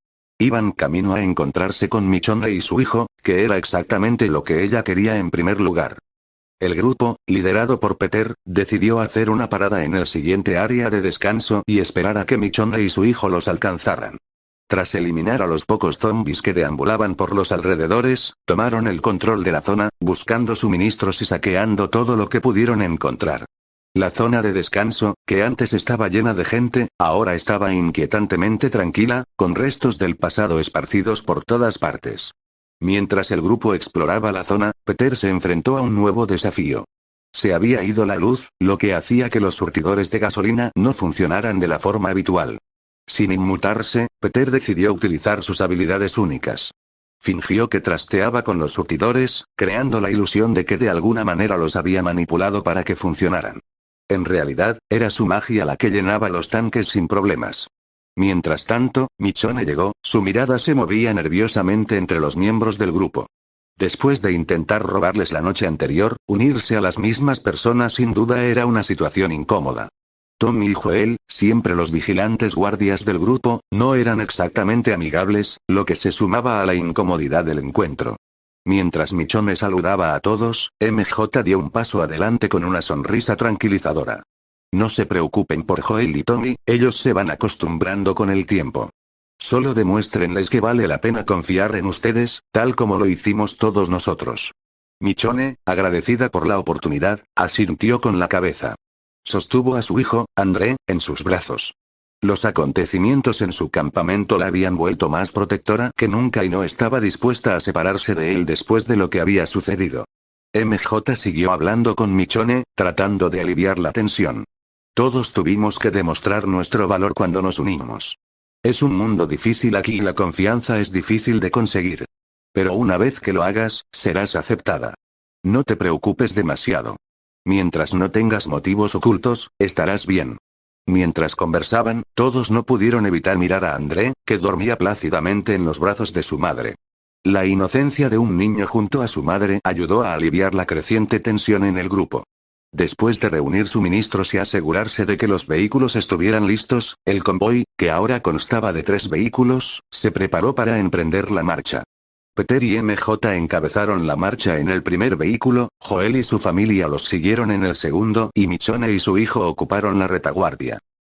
[SPEAKER 2] Iban camino a encontrarse con Michonne y su hijo, que era exactamente lo que ella quería en primer lugar. El grupo, liderado por Peter, decidió hacer una parada en el siguiente área de descanso y esperar a que Michonne y su hijo los alcanzaran. Tras eliminar a los pocos zombies que deambulaban por los alrededores, tomaron el control de la zona, buscando suministros y saqueando todo lo que pudieron encontrar. La zona de descanso, que antes estaba llena de gente, ahora estaba inquietantemente tranquila, con restos del pasado esparcidos por todas partes. Mientras el grupo exploraba la zona, Peter se enfrentó a un nuevo desafío. Se había ido la luz, lo que hacía que los surtidores de gasolina no funcionaran de la forma habitual. Sin inmutarse, Peter decidió utilizar sus habilidades únicas. Fingió que trasteaba con los surtidores, creando la ilusión de que de alguna manera los había manipulado para que funcionaran. En realidad, era su magia la que llenaba los tanques sin problemas. Mientras tanto, Michonne llegó, su mirada se movía nerviosamente entre los miembros del grupo. Después de intentar robarles la noche anterior, unirse a las mismas personas sin duda era una situación incómoda. Tommy y Joel, siempre los vigilantes guardias del grupo, no eran exactamente amigables, lo que se sumaba a la incomodidad del encuentro. Mientras Michonne saludaba a todos, MJ dio un paso adelante con una sonrisa tranquilizadora. No se preocupen por Joel y Tommy, ellos se van acostumbrando con el tiempo. Solo demuéstrenles que vale la pena confiar en ustedes, tal como lo hicimos todos nosotros. Michonne, agradecida por la oportunidad, asintió con la cabeza. Sostuvo a su hijo, André, en sus brazos. Los acontecimientos en su campamento la habían vuelto más protectora que nunca y no estaba dispuesta a separarse de él después de lo que había sucedido. MJ siguió hablando con Michonne, tratando de aliviar la tensión. Todos tuvimos que demostrar nuestro valor cuando nos unimos. Es un mundo difícil aquí y la confianza es difícil de conseguir. Pero una vez que lo hagas, serás aceptada. No te preocupes demasiado. Mientras no tengas motivos ocultos, estarás bien. Mientras conversaban, todos no pudieron evitar mirar a André, que dormía plácidamente en los brazos de su madre. La inocencia de un niño junto a su madre ayudó a aliviar la creciente tensión en el grupo. Después de reunir suministros y asegurarse de que los vehículos estuvieran listos, el convoy, que ahora constaba de 3 vehículos, se preparó para emprender la marcha. Peter y MJ encabezaron la marcha en el primer vehículo, Joel y su familia los siguieron en el segundo y Michonne y su hijo ocuparon la retaguardia.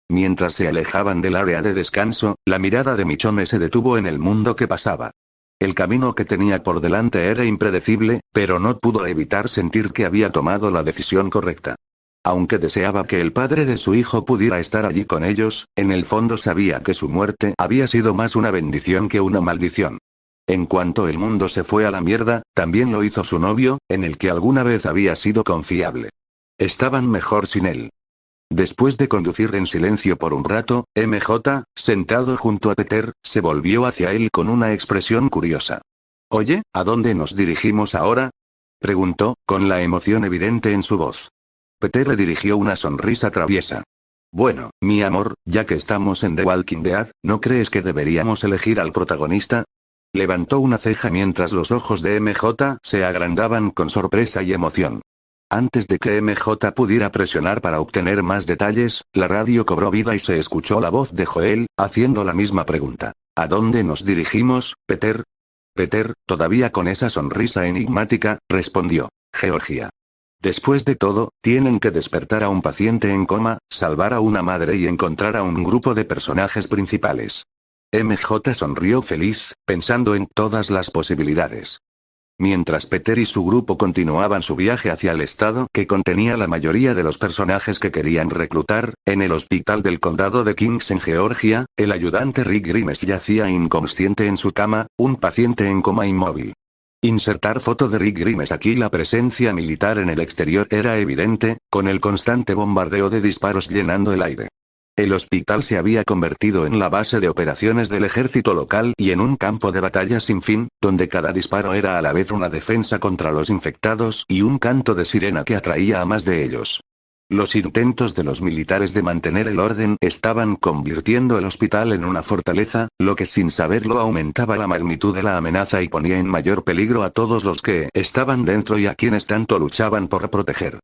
[SPEAKER 2] Mientras se alejaban del área de descanso, la mirada de Michonne se detuvo en el mundo que pasaba. El camino que tenía por delante era impredecible, pero no pudo evitar sentir que había tomado la decisión correcta. Aunque deseaba que el padre de su hijo pudiera estar allí con ellos, en el fondo sabía que su muerte había sido más una bendición que una maldición. En cuanto el mundo se fue a la mierda, también lo hizo su novio, en el que alguna vez había sido confiable. Estaban mejor sin él. Después de conducir en silencio por un rato, MJ, sentado junto a Peter, se volvió hacia él con una expresión curiosa. «Oye, ¿a dónde nos dirigimos ahora?», preguntó, con la emoción evidente en su voz. Peter le dirigió una sonrisa traviesa. «Bueno, mi amor, ya que estamos en The Walking Dead, ¿no crees que deberíamos elegir al protagonista?». Levantó una ceja mientras los ojos de MJ se agrandaban con sorpresa y emoción. Antes de que MJ pudiera presionar para obtener más detalles, la radio cobró vida y se escuchó la voz de Joel, haciendo la misma pregunta. «¿A dónde nos dirigimos, Peter?». Peter, todavía con esa sonrisa enigmática, respondió. «Georgia». Después de todo, tienen que despertar a un paciente en coma, salvar a una madre y encontrar a un grupo de personajes principales. MJ sonrió feliz, pensando en todas las posibilidades. Mientras Peter y su grupo continuaban su viaje hacia el estado que contenía la mayoría de los personajes que querían reclutar, en el hospital del condado de Kings en Georgia, el ayudante Rick Grimes yacía inconsciente en su cama, un paciente en coma inmóvil. Insertar foto de Rick Grimes. Aquí la presencia militar en el exterior era evidente, con el constante bombardeo de disparos llenando el aire. El hospital se había convertido en la base de operaciones del ejército local y en un campo de batalla sin fin, donde cada disparo era a la vez una defensa contra los infectados y un canto de sirena que atraía a más de ellos. Los intentos de los militares de mantener el orden estaban convirtiendo el hospital en una fortaleza, lo que sin saberlo aumentaba la magnitud de la amenaza y ponía en mayor peligro a todos los que estaban dentro y a quienes tanto luchaban por proteger.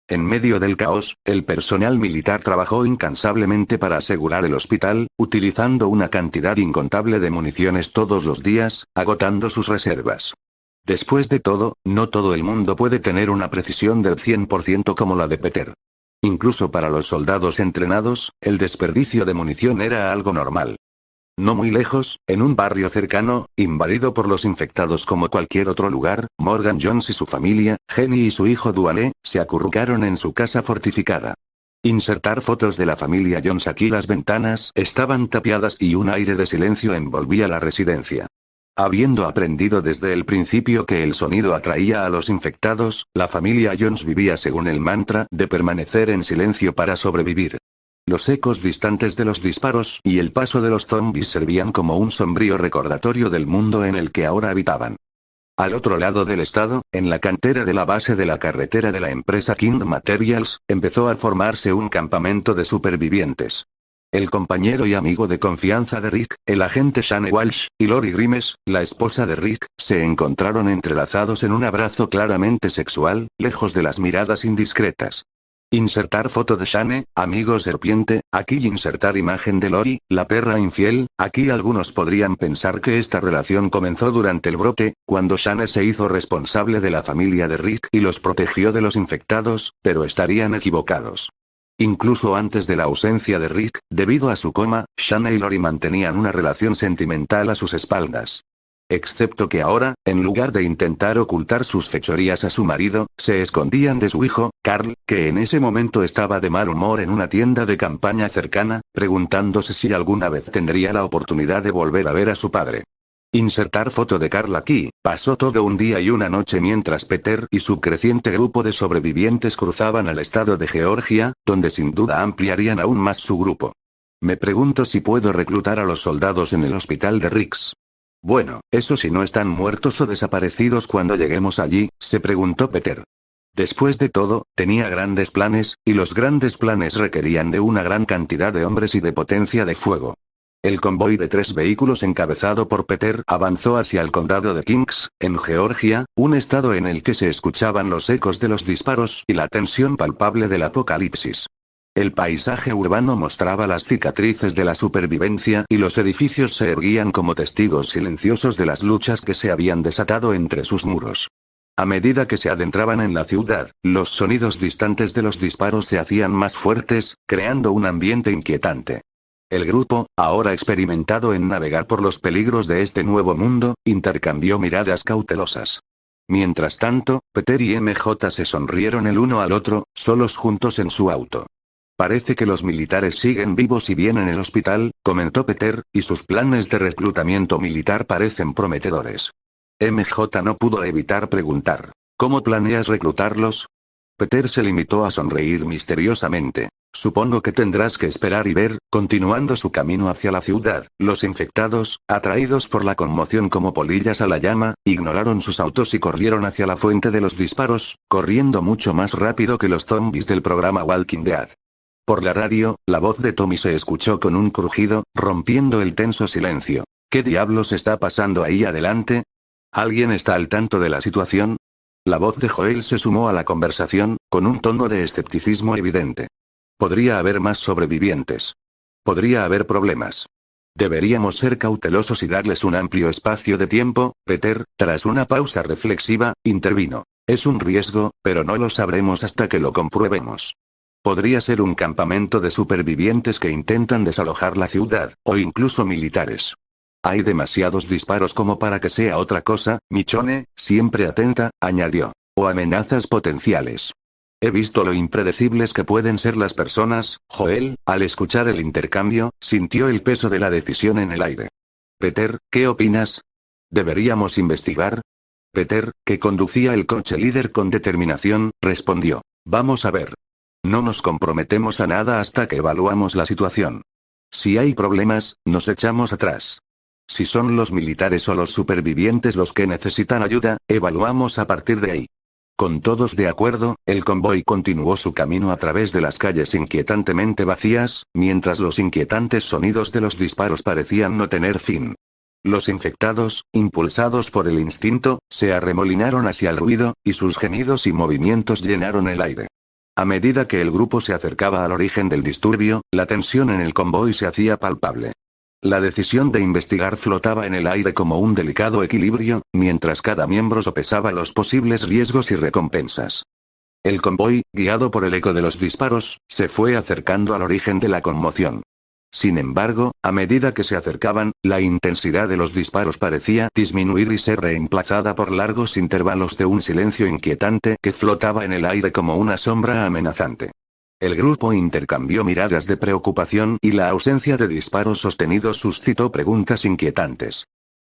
[SPEAKER 2] En medio del caos, el personal militar trabajó incansablemente para asegurar el hospital, utilizando una cantidad incontable de municiones todos los días, agotando sus reservas. Después de todo, no todo el mundo puede tener una precisión del 100% como la de Peter. Incluso para los soldados entrenados, el desperdicio de munición era algo normal. No muy lejos, en un barrio cercano, invadido por los infectados como cualquier otro lugar, Morgan Jones y su familia, Jenny y su hijo Duane, se acurrucaron en su casa fortificada. Insertar fotos de la familia Jones. Aquí las ventanas estaban tapiadas y un aire de silencio envolvía la residencia. Habiendo aprendido desde el principio que el sonido atraía a los infectados, la familia Jones vivía según el mantra de permanecer en silencio para sobrevivir. Los ecos distantes de los disparos y el paso de los zombies servían como un sombrío recordatorio del mundo en el que ahora habitaban. Al otro lado del estado, en la cantera de la base de la carretera de la empresa King Materials, empezó a formarse un campamento de supervivientes. El compañero y amigo de confianza de Rick, el agente Shane Walsh, y Lori Grimes, la esposa de Rick, se encontraron entrelazados en un abrazo claramente sexual, lejos de las miradas indiscretas. Insertar foto de Shane, amigo serpiente. Aquí insertar imagen de Lori, la perra infiel. Aquí algunos podrían pensar que esta relación comenzó durante el brote, cuando Shane se hizo responsable de la familia de Rick y los protegió de los infectados, pero estarían equivocados. Incluso antes de la ausencia de Rick, debido a su coma, Shane y Lori mantenían una relación sentimental a sus espaldas. Excepto que ahora, en lugar de intentar ocultar sus fechorías a su marido, se escondían de su hijo, Carl, que en ese momento estaba de mal humor en una tienda de campaña cercana, preguntándose si alguna vez tendría la oportunidad de volver a ver a su padre. Insertar foto de Carl. Aquí, pasó todo un día y una noche mientras Peter y su creciente grupo de sobrevivientes cruzaban al estado de Georgia, donde sin duda ampliarían aún más su grupo. Me pregunto si puedo reclutar a los soldados en el hospital de Ricks. Bueno, eso si no están muertos o desaparecidos cuando lleguemos allí, se preguntó Peter. Después de todo, tenía grandes planes, y los grandes planes requerían de una gran cantidad de hombres y de potencia de fuego. El convoy de 3 vehículos encabezado por Peter avanzó hacia el condado de Kings, en Georgia, un estado en el que se escuchaban los ecos de los disparos y la tensión palpable del apocalipsis. El paisaje urbano mostraba las cicatrices de la supervivencia y los edificios se erguían como testigos silenciosos de las luchas que se habían desatado entre sus muros. A medida que se adentraban en la ciudad, los sonidos distantes de los disparos se hacían más fuertes, creando un ambiente inquietante. El grupo, ahora experimentado en navegar por los peligros de este nuevo mundo, intercambió miradas cautelosas. Mientras tanto, Peter y MJ se sonrieron el uno al otro, solos juntos en su auto. Parece que los militares siguen vivos y bien en el hospital, comentó Peter, y sus planes de reclutamiento militar parecen prometedores. MJ no pudo evitar preguntar, ¿cómo planeas reclutarlos? Peter se limitó a sonreír misteriosamente. Supongo que tendrás que esperar y ver. Continuando su camino hacia la ciudad, los infectados, atraídos por la conmoción como polillas a la llama, ignoraron sus autos y corrieron hacia la fuente de los disparos, corriendo mucho más rápido que los zombies del programa Walking Dead. Por la radio, la voz de Tommy se escuchó con un crujido, rompiendo el tenso silencio. ¿Qué diablos está pasando ahí adelante? ¿Alguien está al tanto de la situación? La voz de Joel se sumó a la conversación, con un tono de escepticismo evidente. Podría haber más sobrevivientes. Podría haber problemas. Deberíamos ser cautelosos y darles un amplio espacio de tiempo. Peter, tras una pausa reflexiva, intervino. Es un riesgo, pero no lo sabremos hasta que lo compruebemos. Podría ser un campamento de supervivientes que intentan desalojar la ciudad, o incluso militares. Hay demasiados disparos como para que sea otra cosa. Michonne, siempre atenta, añadió. O amenazas potenciales. He visto lo impredecibles que pueden ser las personas. Joel, al escuchar el intercambio, sintió el peso de la decisión en el aire. Peter, ¿qué opinas? ¿Deberíamos investigar? Peter, que conducía el coche líder con determinación, respondió. Vamos a ver. No nos comprometemos a nada hasta que evaluamos la situación. Si hay problemas, nos echamos atrás. Si son los militares o los supervivientes los que necesitan ayuda, evaluamos a partir de ahí. Con todos de acuerdo, el convoy continuó su camino a través de las calles inquietantemente vacías, mientras los inquietantes sonidos de los disparos parecían no tener fin. Los infectados, impulsados por el instinto, se arremolinaron hacia el ruido, y sus gemidos y movimientos llenaron el aire. A medida que el grupo se acercaba al origen del disturbio, la tensión en el convoy se hacía palpable. La decisión de investigar flotaba en el aire como un delicado equilibrio, mientras cada miembro sopesaba los posibles riesgos y recompensas. El convoy, guiado por el eco de los disparos, se fue acercando al origen de la conmoción. Sin embargo, a medida que se acercaban, la intensidad de los disparos parecía disminuir y ser reemplazada por largos intervalos de un silencio inquietante que flotaba en el aire como una sombra amenazante. El grupo intercambió miradas de preocupación y la ausencia de disparos sostenidos suscitó preguntas inquietantes.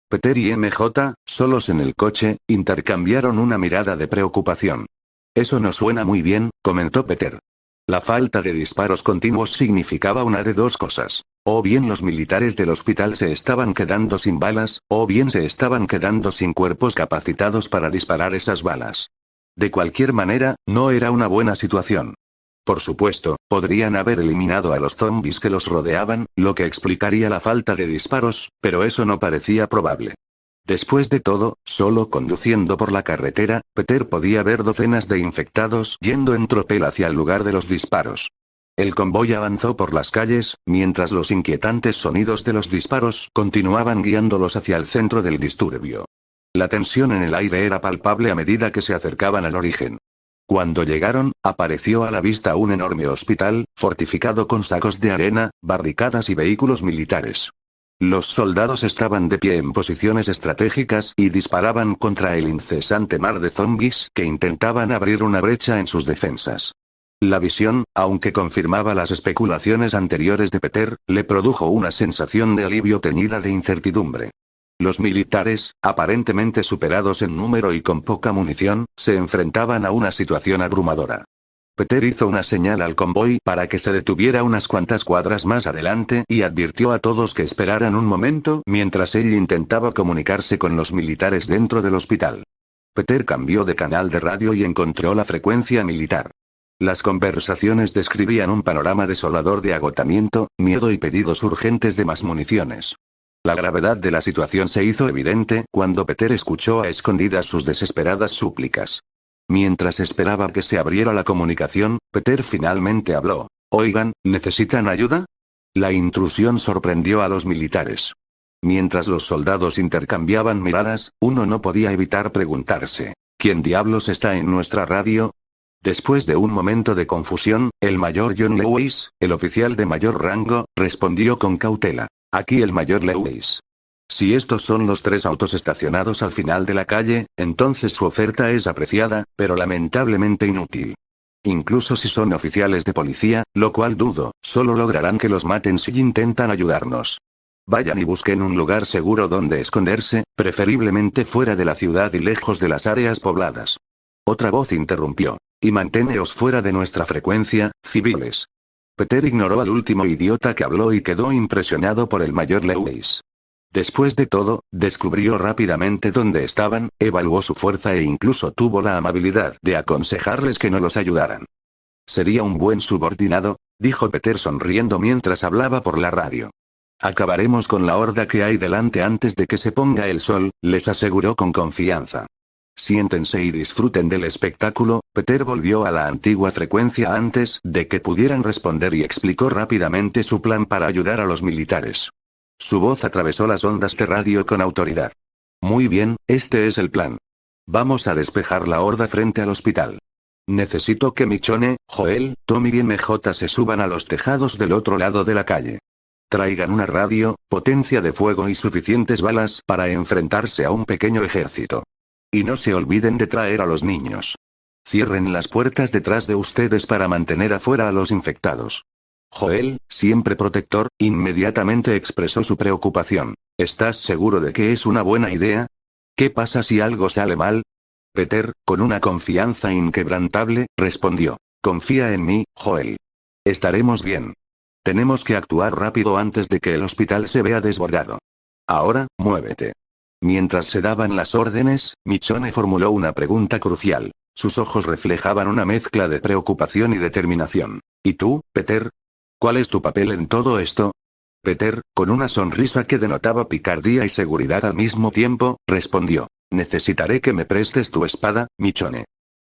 [SPEAKER 2] Peter y MJ, solos en el coche, intercambiaron una mirada de preocupación. Eso no suena muy bien, comentó Peter. La falta de disparos continuos significaba una de dos cosas. O bien los militares del hospital se estaban quedando sin balas, o bien se estaban quedando sin cuerpos capacitados para disparar esas balas. De cualquier manera, no era una buena situación. Por supuesto, podrían haber eliminado a los zombies que los rodeaban, lo que explicaría la falta de disparos, pero eso no parecía probable. Después de todo, solo conduciendo por la carretera, Peter podía ver docenas de infectados yendo en tropel hacia el lugar de los disparos. El convoy avanzó por las calles, mientras los inquietantes sonidos de los disparos continuaban guiándolos hacia el centro del disturbio. La tensión en el aire era palpable a medida que se acercaban al origen. Cuando llegaron, apareció a la vista un enorme hospital, fortificado con sacos de arena, barricadas y vehículos militares. Los soldados estaban de pie en posiciones estratégicas y disparaban contra el incesante mar de zombies que intentaban abrir una brecha en sus defensas. La visión, aunque confirmaba las especulaciones anteriores de Peter, le produjo una sensación de alivio teñida de incertidumbre. Los militares, aparentemente superados en número y con poca munición, se enfrentaban a una situación abrumadora. Peter hizo una señal al convoy para que se detuviera unas cuantas cuadras más adelante y advirtió a todos que esperaran un momento mientras él intentaba comunicarse con los militares dentro del hospital. Peter cambió de canal de radio y encontró la frecuencia militar. Las conversaciones describían un panorama desolador de agotamiento, miedo y pedidos urgentes de más municiones. La gravedad de la situación se hizo evidente cuando Peter escuchó a escondidas sus desesperadas súplicas. Mientras esperaba que se abriera la comunicación, Peter finalmente habló. Oigan, ¿necesitan ayuda? La intrusión sorprendió a los militares. Mientras los soldados intercambiaban miradas, uno no podía evitar preguntarse, ¿quién diablos está en nuestra radio? Después de un momento de confusión, el mayor John Lewis, el oficial de mayor rango, respondió con cautela. Aquí el mayor Lewis. Si estos son los 3 autos estacionados al final de la calle, entonces su oferta es apreciada, pero lamentablemente inútil. Incluso si son oficiales de policía, lo cual dudo, solo lograrán que los maten si intentan ayudarnos. Vayan y busquen un lugar seguro donde esconderse, preferiblemente fuera de la ciudad y lejos de las áreas pobladas. Otra voz interrumpió. Y manténeos fuera de nuestra frecuencia, civiles. Peter ignoró al último idiota que habló y quedó impresionado por el mayor Lewis. Después de todo, descubrió rápidamente dónde estaban, evaluó su fuerza e incluso tuvo la amabilidad de aconsejarles que no los ayudaran. Sería un buen subordinado, dijo Peter sonriendo mientras hablaba por la radio. Acabaremos con la horda que hay delante antes de que se ponga el sol, les aseguró con confianza. Siéntense y disfruten del espectáculo. Peter volvió a la antigua frecuencia antes de que pudieran responder y explicó rápidamente su plan para ayudar a los militares. Su voz atravesó las ondas de radio con autoridad. Muy bien, este es el plan. Vamos a despejar la horda frente al hospital. Necesito que Michonne, Joel, Tommy y MJ se suban a los tejados del otro lado de la calle. Traigan una radio, potencia de fuego y suficientes balas para enfrentarse a un pequeño ejército. Y no se olviden de traer a los niños. Cierren las puertas detrás de ustedes para mantener afuera a los infectados. Joel, siempre protector, inmediatamente expresó su preocupación. ¿Estás seguro de que es una buena idea? ¿Qué pasa si algo sale mal? Peter, con una confianza inquebrantable, respondió. Confía en mí, Joel. Estaremos bien. Tenemos que actuar rápido antes de que el hospital se vea desbordado. Ahora, muévete. Mientras se daban las órdenes, Michonne formuló una pregunta crucial. Sus ojos reflejaban una mezcla de preocupación y determinación. ¿Y tú, Peter? ¿Cuál es tu papel en todo esto? Peter, con una sonrisa que denotaba picardía y seguridad al mismo tiempo, respondió. Necesitaré que me prestes tu espada, Michonne.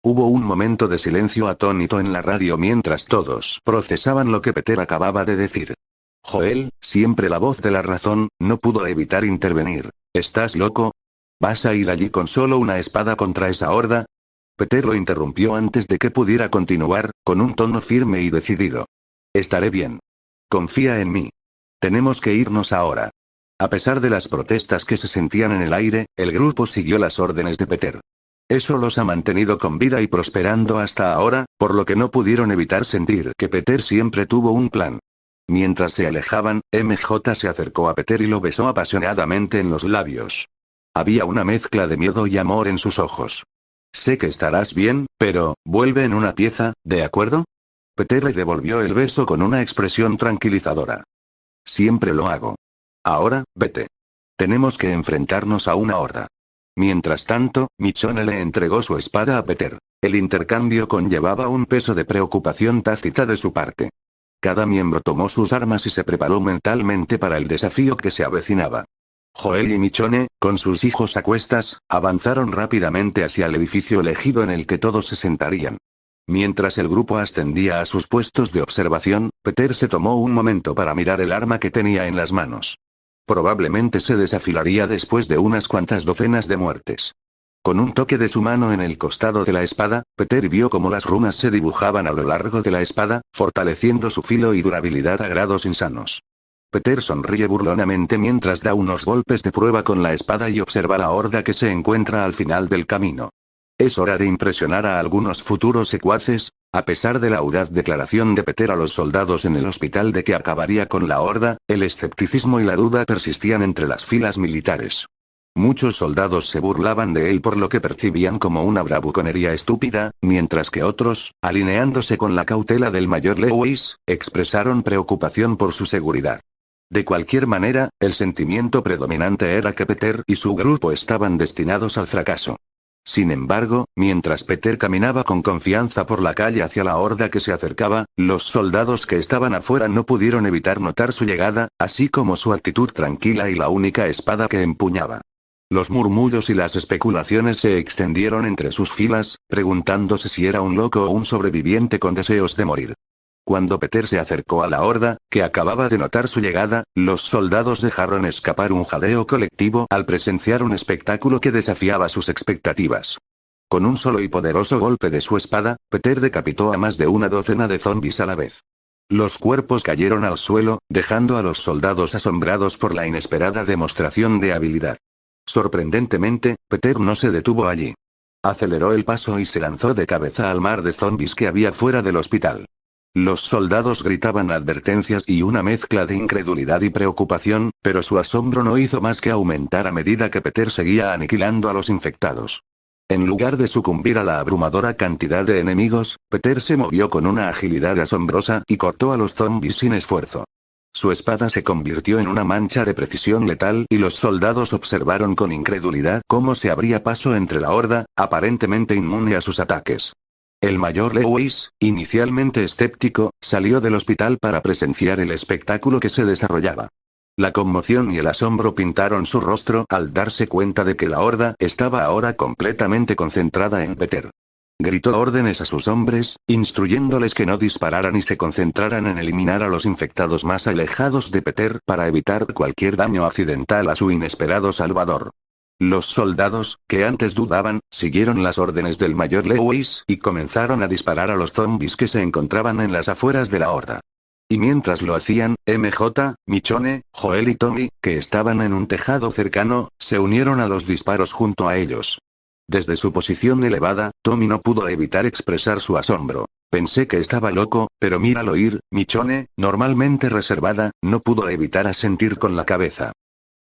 [SPEAKER 2] Hubo un momento de silencio atónito en la radio mientras todos procesaban lo que Peter acababa de decir. Joel, siempre la voz de la razón, no pudo evitar intervenir. ¿Estás loco? ¿Vas a ir allí con solo una espada contra esa horda? Peter lo interrumpió antes de que pudiera continuar, con un tono firme y decidido. Estaré bien. Confía en mí. Tenemos que irnos ahora. A pesar de las protestas que se sentían en el aire, el grupo siguió las órdenes de Peter. Eso los ha mantenido con vida y prosperando hasta ahora, por lo que no pudieron evitar sentir que Peter siempre tuvo un plan. Mientras se alejaban, MJ se acercó a Peter y lo besó apasionadamente en los labios. Había una mezcla de miedo y amor en sus ojos. Sé que estarás bien, pero, vuelve en una pieza, ¿de acuerdo? Peter le devolvió el beso con una expresión tranquilizadora. Siempre lo hago. Ahora, vete. Tenemos que enfrentarnos a una horda. Mientras tanto, Michonne le entregó su espada a Peter. El intercambio conllevaba un peso de preocupación tácita de su parte. Cada miembro tomó sus armas y se preparó mentalmente para el desafío que se avecinaba. Joel y Michonne, con sus hijos a cuestas, avanzaron rápidamente hacia el edificio elegido en el que todos se sentarían. Mientras el grupo ascendía a sus puestos de observación, Peter se tomó un momento para mirar el arma que tenía en las manos. Probablemente se desafilaría después de unas cuantas docenas de muertes. Con un toque de su mano en el costado de la espada, Peter vio cómo las runas se dibujaban a lo largo de la espada, fortaleciendo su filo y durabilidad a grados insanos. Peter sonríe burlonamente mientras da unos golpes de prueba con la espada y observa la horda que se encuentra al final del camino. Es hora de impresionar a algunos futuros secuaces. A pesar de la audaz declaración de Peter a los soldados en el hospital de que acabaría con la horda, el escepticismo y la duda persistían entre las filas militares. Muchos soldados se burlaban de él por lo que percibían como una bravuconería estúpida, mientras que otros, alineándose con la cautela del mayor Lewis, expresaron preocupación por su seguridad. De cualquier manera, el sentimiento predominante era que Peter y su grupo estaban destinados al fracaso. Sin embargo, mientras Peter caminaba con confianza por la calle hacia la horda que se acercaba, los soldados que estaban afuera no pudieron evitar notar su llegada, así como su actitud tranquila y la única espada que empuñaba. Los murmullos y las especulaciones se extendieron entre sus filas, preguntándose si era un loco o un sobreviviente con deseos de morir. Cuando Peter se acercó a la horda, que acababa de notar su llegada, los soldados dejaron escapar un jadeo colectivo al presenciar un espectáculo que desafiaba sus expectativas. Con un solo y poderoso golpe de su espada, Peter decapitó a más de una docena de zombies a la vez. Los cuerpos cayeron al suelo, dejando a los soldados asombrados por la inesperada demostración de habilidad. Sorprendentemente, Peter no se detuvo allí. Aceleró el paso y se lanzó de cabeza al mar de zombies que había fuera del hospital. Los soldados gritaban advertencias y una mezcla de incredulidad y preocupación, pero su asombro no hizo más que aumentar a medida que Peter seguía aniquilando a los infectados. En lugar de sucumbir a la abrumadora cantidad de enemigos, Peter se movió con una agilidad asombrosa y cortó a los zombies sin esfuerzo. Su espada se convirtió en una mancha de precisión letal y los soldados observaron con incredulidad cómo se abría paso entre la horda, aparentemente inmune a sus ataques. El mayor Lewis, inicialmente escéptico, salió del hospital para presenciar el espectáculo que se desarrollaba. La conmoción y el asombro pintaron su rostro al darse cuenta de que la horda estaba ahora completamente concentrada en Peter. Gritó órdenes a sus hombres, instruyéndoles que no dispararan y se concentraran en eliminar a los infectados más alejados de Peter para evitar cualquier daño accidental a su inesperado salvador. Los soldados, que antes dudaban, siguieron las órdenes del mayor Lewis y comenzaron a disparar a los zombies que se encontraban en las afueras de la horda. Y mientras lo hacían, MJ, Michonne, Joel y Tommy, que estaban en un tejado cercano, se unieron a los disparos junto a ellos. Desde su posición elevada, Tommy no pudo evitar expresar su asombro. Pensé que estaba loco, pero míralo ir. Michonne, normalmente reservada, no pudo evitar asentir con la cabeza.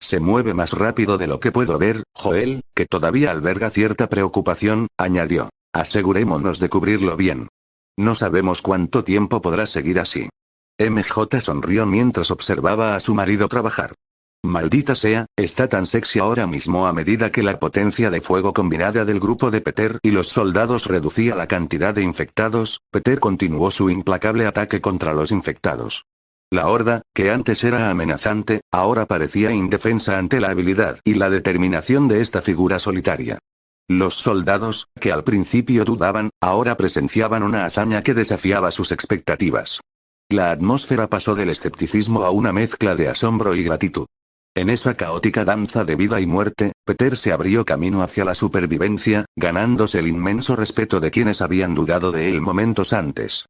[SPEAKER 2] Se mueve más rápido de lo que puedo ver. Joel, que todavía alberga cierta preocupación, añadió. Asegurémonos de cubrirlo bien. No sabemos cuánto tiempo podrá seguir así. MJ sonrió mientras observaba a su marido trabajar. Maldita sea, está tan sexy ahora mismo. A medida que la potencia de fuego combinada del grupo de Peter y los soldados reducía la cantidad de infectados, Peter continuó su implacable ataque contra los infectados. La horda, que antes era amenazante, ahora parecía indefensa ante la habilidad y la determinación de esta figura solitaria. Los soldados, que al principio dudaban, ahora presenciaban una hazaña que desafiaba sus expectativas. La atmósfera pasó del escepticismo a una mezcla de asombro y gratitud. En esa caótica danza de vida y muerte, Peter se abrió camino hacia la supervivencia, ganándose el inmenso respeto de quienes habían dudado de él momentos antes.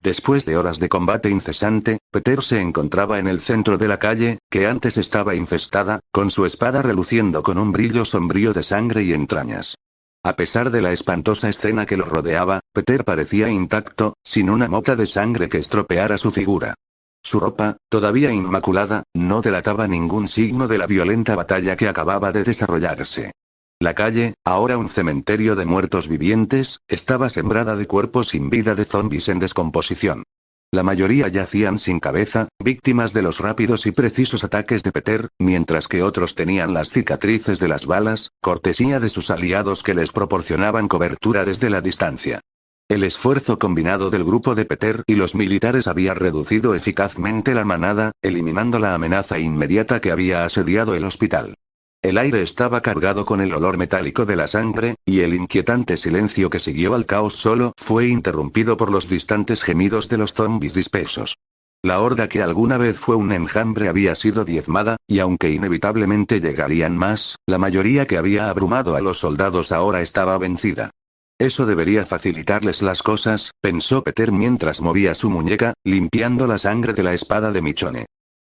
[SPEAKER 2] Después de horas de combate incesante, Peter se encontraba en el centro de la calle, que antes estaba infestada, con su espada reluciendo con un brillo sombrío de sangre y entrañas. A pesar de la espantosa escena que lo rodeaba, Peter parecía intacto, sin una mota de sangre que estropeara su figura. Su ropa, todavía inmaculada, no delataba ningún signo de la violenta batalla que acababa de desarrollarse. La calle, ahora un cementerio de muertos vivientes, estaba sembrada de cuerpos sin vida de zombies en descomposición. La mayoría yacían sin cabeza, víctimas de los rápidos y precisos ataques de Peter, mientras que otros tenían las cicatrices de las balas, cortesía de sus aliados que les proporcionaban cobertura desde la distancia. El esfuerzo combinado del grupo de Peter y los militares había reducido eficazmente la manada, eliminando la amenaza inmediata que había asediado el hospital. El aire estaba cargado con el olor metálico de la sangre, y el inquietante silencio que siguió al caos solo fue interrumpido por los distantes gemidos de los zombies dispersos. La horda que alguna vez fue un enjambre había sido diezmada, y aunque inevitablemente llegarían más, la mayoría que había abrumado a los soldados ahora estaba vencida. Eso debería facilitarles las cosas, pensó Peter mientras movía su muñeca, limpiando la sangre de la espada de Michonne.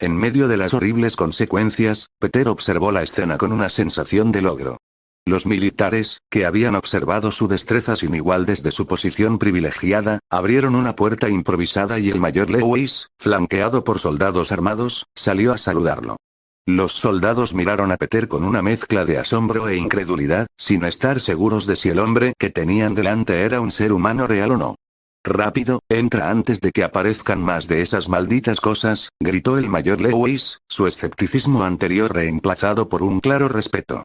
[SPEAKER 2] En medio de las horribles consecuencias, Peter observó la escena con una sensación de logro. Los militares, que habían observado su destreza sin igual desde su posición privilegiada, abrieron una puerta improvisada y el mayor Lewis, flanqueado por soldados armados, salió a saludarlo. Los soldados miraron a Peter con una mezcla de asombro e incredulidad, sin estar seguros de si el hombre que tenían delante era un ser humano real o no. «Rápido, entra antes de que aparezcan más de esas malditas cosas», gritó el mayor Lewis, su escepticismo anterior reemplazado por un claro respeto.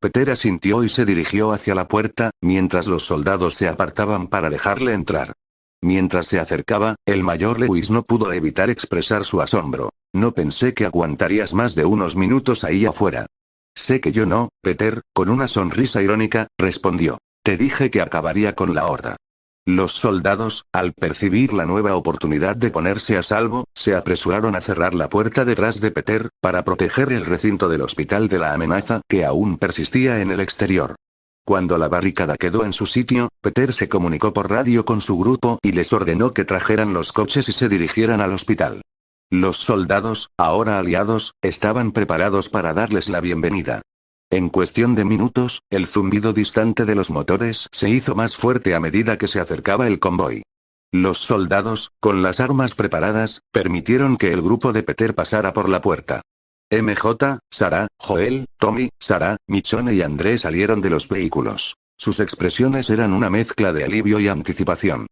[SPEAKER 2] Peter asintió y se dirigió hacia la puerta, mientras los soldados se apartaban para dejarle entrar. Mientras se acercaba, el mayor Lewis no pudo evitar expresar su asombro. «No pensé que aguantarías más de unos minutos ahí afuera». «Sé que yo no, Peter», con una sonrisa irónica, respondió. «Te dije que acabaría con la horda». Los soldados, al percibir la nueva oportunidad de ponerse a salvo, se apresuraron a cerrar la puerta detrás de Peter, para proteger el recinto del hospital de la amenaza que aún persistía en el exterior. Cuando la barricada quedó en su sitio, Peter se comunicó por radio con su grupo y les ordenó que trajeran los coches y se dirigieran al hospital. Los soldados, ahora aliados, estaban preparados para darles la bienvenida. En cuestión de minutos, el zumbido distante de los motores se hizo más fuerte a medida que se acercaba el convoy. Los soldados, con las armas preparadas, permitieron que el grupo de Peter pasara por la puerta. MJ, Sarah, Joel, Tommy, Sarah, Michonne y André salieron de los vehículos. Sus expresiones eran una mezcla de alivio y anticipación.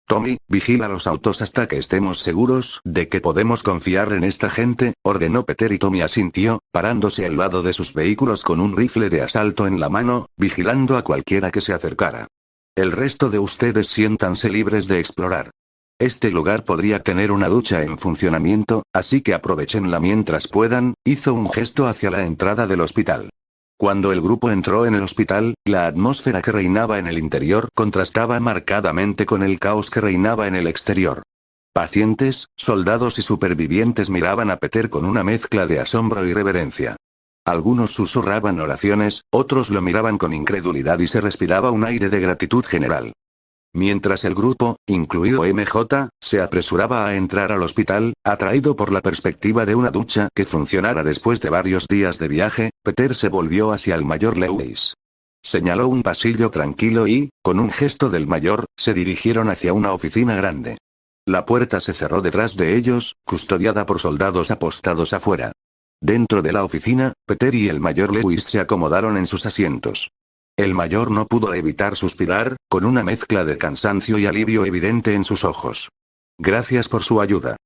[SPEAKER 2] Tommy, vigila los autos hasta que estemos seguros de que podemos confiar en esta gente, ordenó Peter y Tommy asintió, parándose al lado de sus vehículos con un rifle de asalto en la mano, vigilando a cualquiera que se acercara. El resto de ustedes siéntanse libres de explorar. Este lugar podría tener una ducha en funcionamiento, así que aprovechenla mientras puedan, hizo un gesto hacia la entrada del hospital. Cuando el grupo entró en el hospital, la atmósfera que reinaba en el interior contrastaba marcadamente con el caos que reinaba en el exterior. Pacientes, soldados y supervivientes miraban a Peter con una mezcla de asombro y reverencia. Algunos susurraban oraciones, otros lo miraban con incredulidad y se respiraba un aire de gratitud general. Mientras el grupo, incluido MJ, se apresuraba a entrar al hospital, atraído por la perspectiva de una ducha que funcionara después de varios días de viaje, Peter se volvió hacia el mayor Lewis. Señaló un pasillo tranquilo y, con un gesto del mayor, se dirigieron hacia una oficina grande. La puerta se cerró detrás de ellos, custodiada por soldados apostados afuera. Dentro de la oficina, Peter y el mayor Lewis se acomodaron en sus asientos. El mayor no pudo evitar suspirar, con una mezcla de cansancio y alivio evidente en sus ojos. Gracias por su ayuda.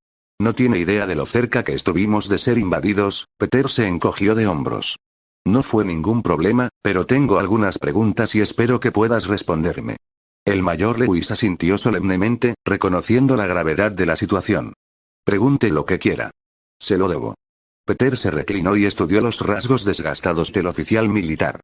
[SPEAKER 2] No tiene idea de lo cerca que estuvimos de ser invadidos. Peter se encogió de hombros. No fue ningún problema, pero tengo algunas preguntas y espero que puedas responderme. El mayor Lewis asintió solemnemente, reconociendo la gravedad de la situación. Pregunte lo que quiera. Se lo debo. Peter se reclinó y estudió los rasgos desgastados del oficial militar.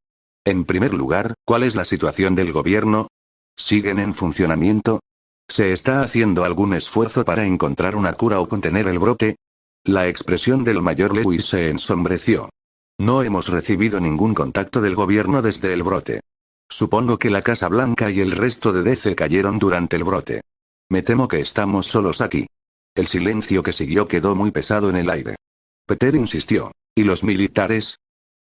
[SPEAKER 2] En primer lugar, ¿cuál es la situación del gobierno? ¿Siguen en funcionamiento? ¿Se está haciendo algún esfuerzo para encontrar una cura o contener el brote? La expresión del mayor Lewis se ensombreció. No hemos recibido ningún contacto del gobierno desde el brote. Supongo que la Casa Blanca y el resto de DC cayeron durante el brote. Me temo que estamos solos aquí. El silencio que siguió quedó muy pesado en el aire. Peter insistió. ¿Y los militares?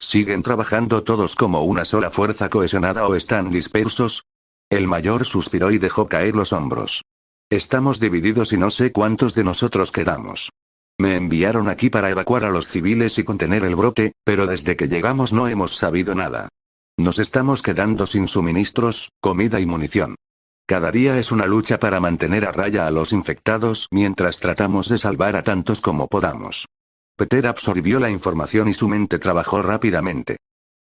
[SPEAKER 2] ¿Siguen trabajando todos como una sola fuerza cohesionada o están dispersos? El mayor suspiró y dejó caer los hombros. Estamos divididos y no sé cuántos de nosotros quedamos. Me enviaron aquí para evacuar a los civiles y contener el brote, pero desde que llegamos no hemos sabido nada. Nos estamos quedando sin suministros, comida y munición. Cada día es una lucha para mantener a raya a los infectados mientras tratamos de salvar a tantos como podamos. Peter absorbió la información y su mente trabajó rápidamente.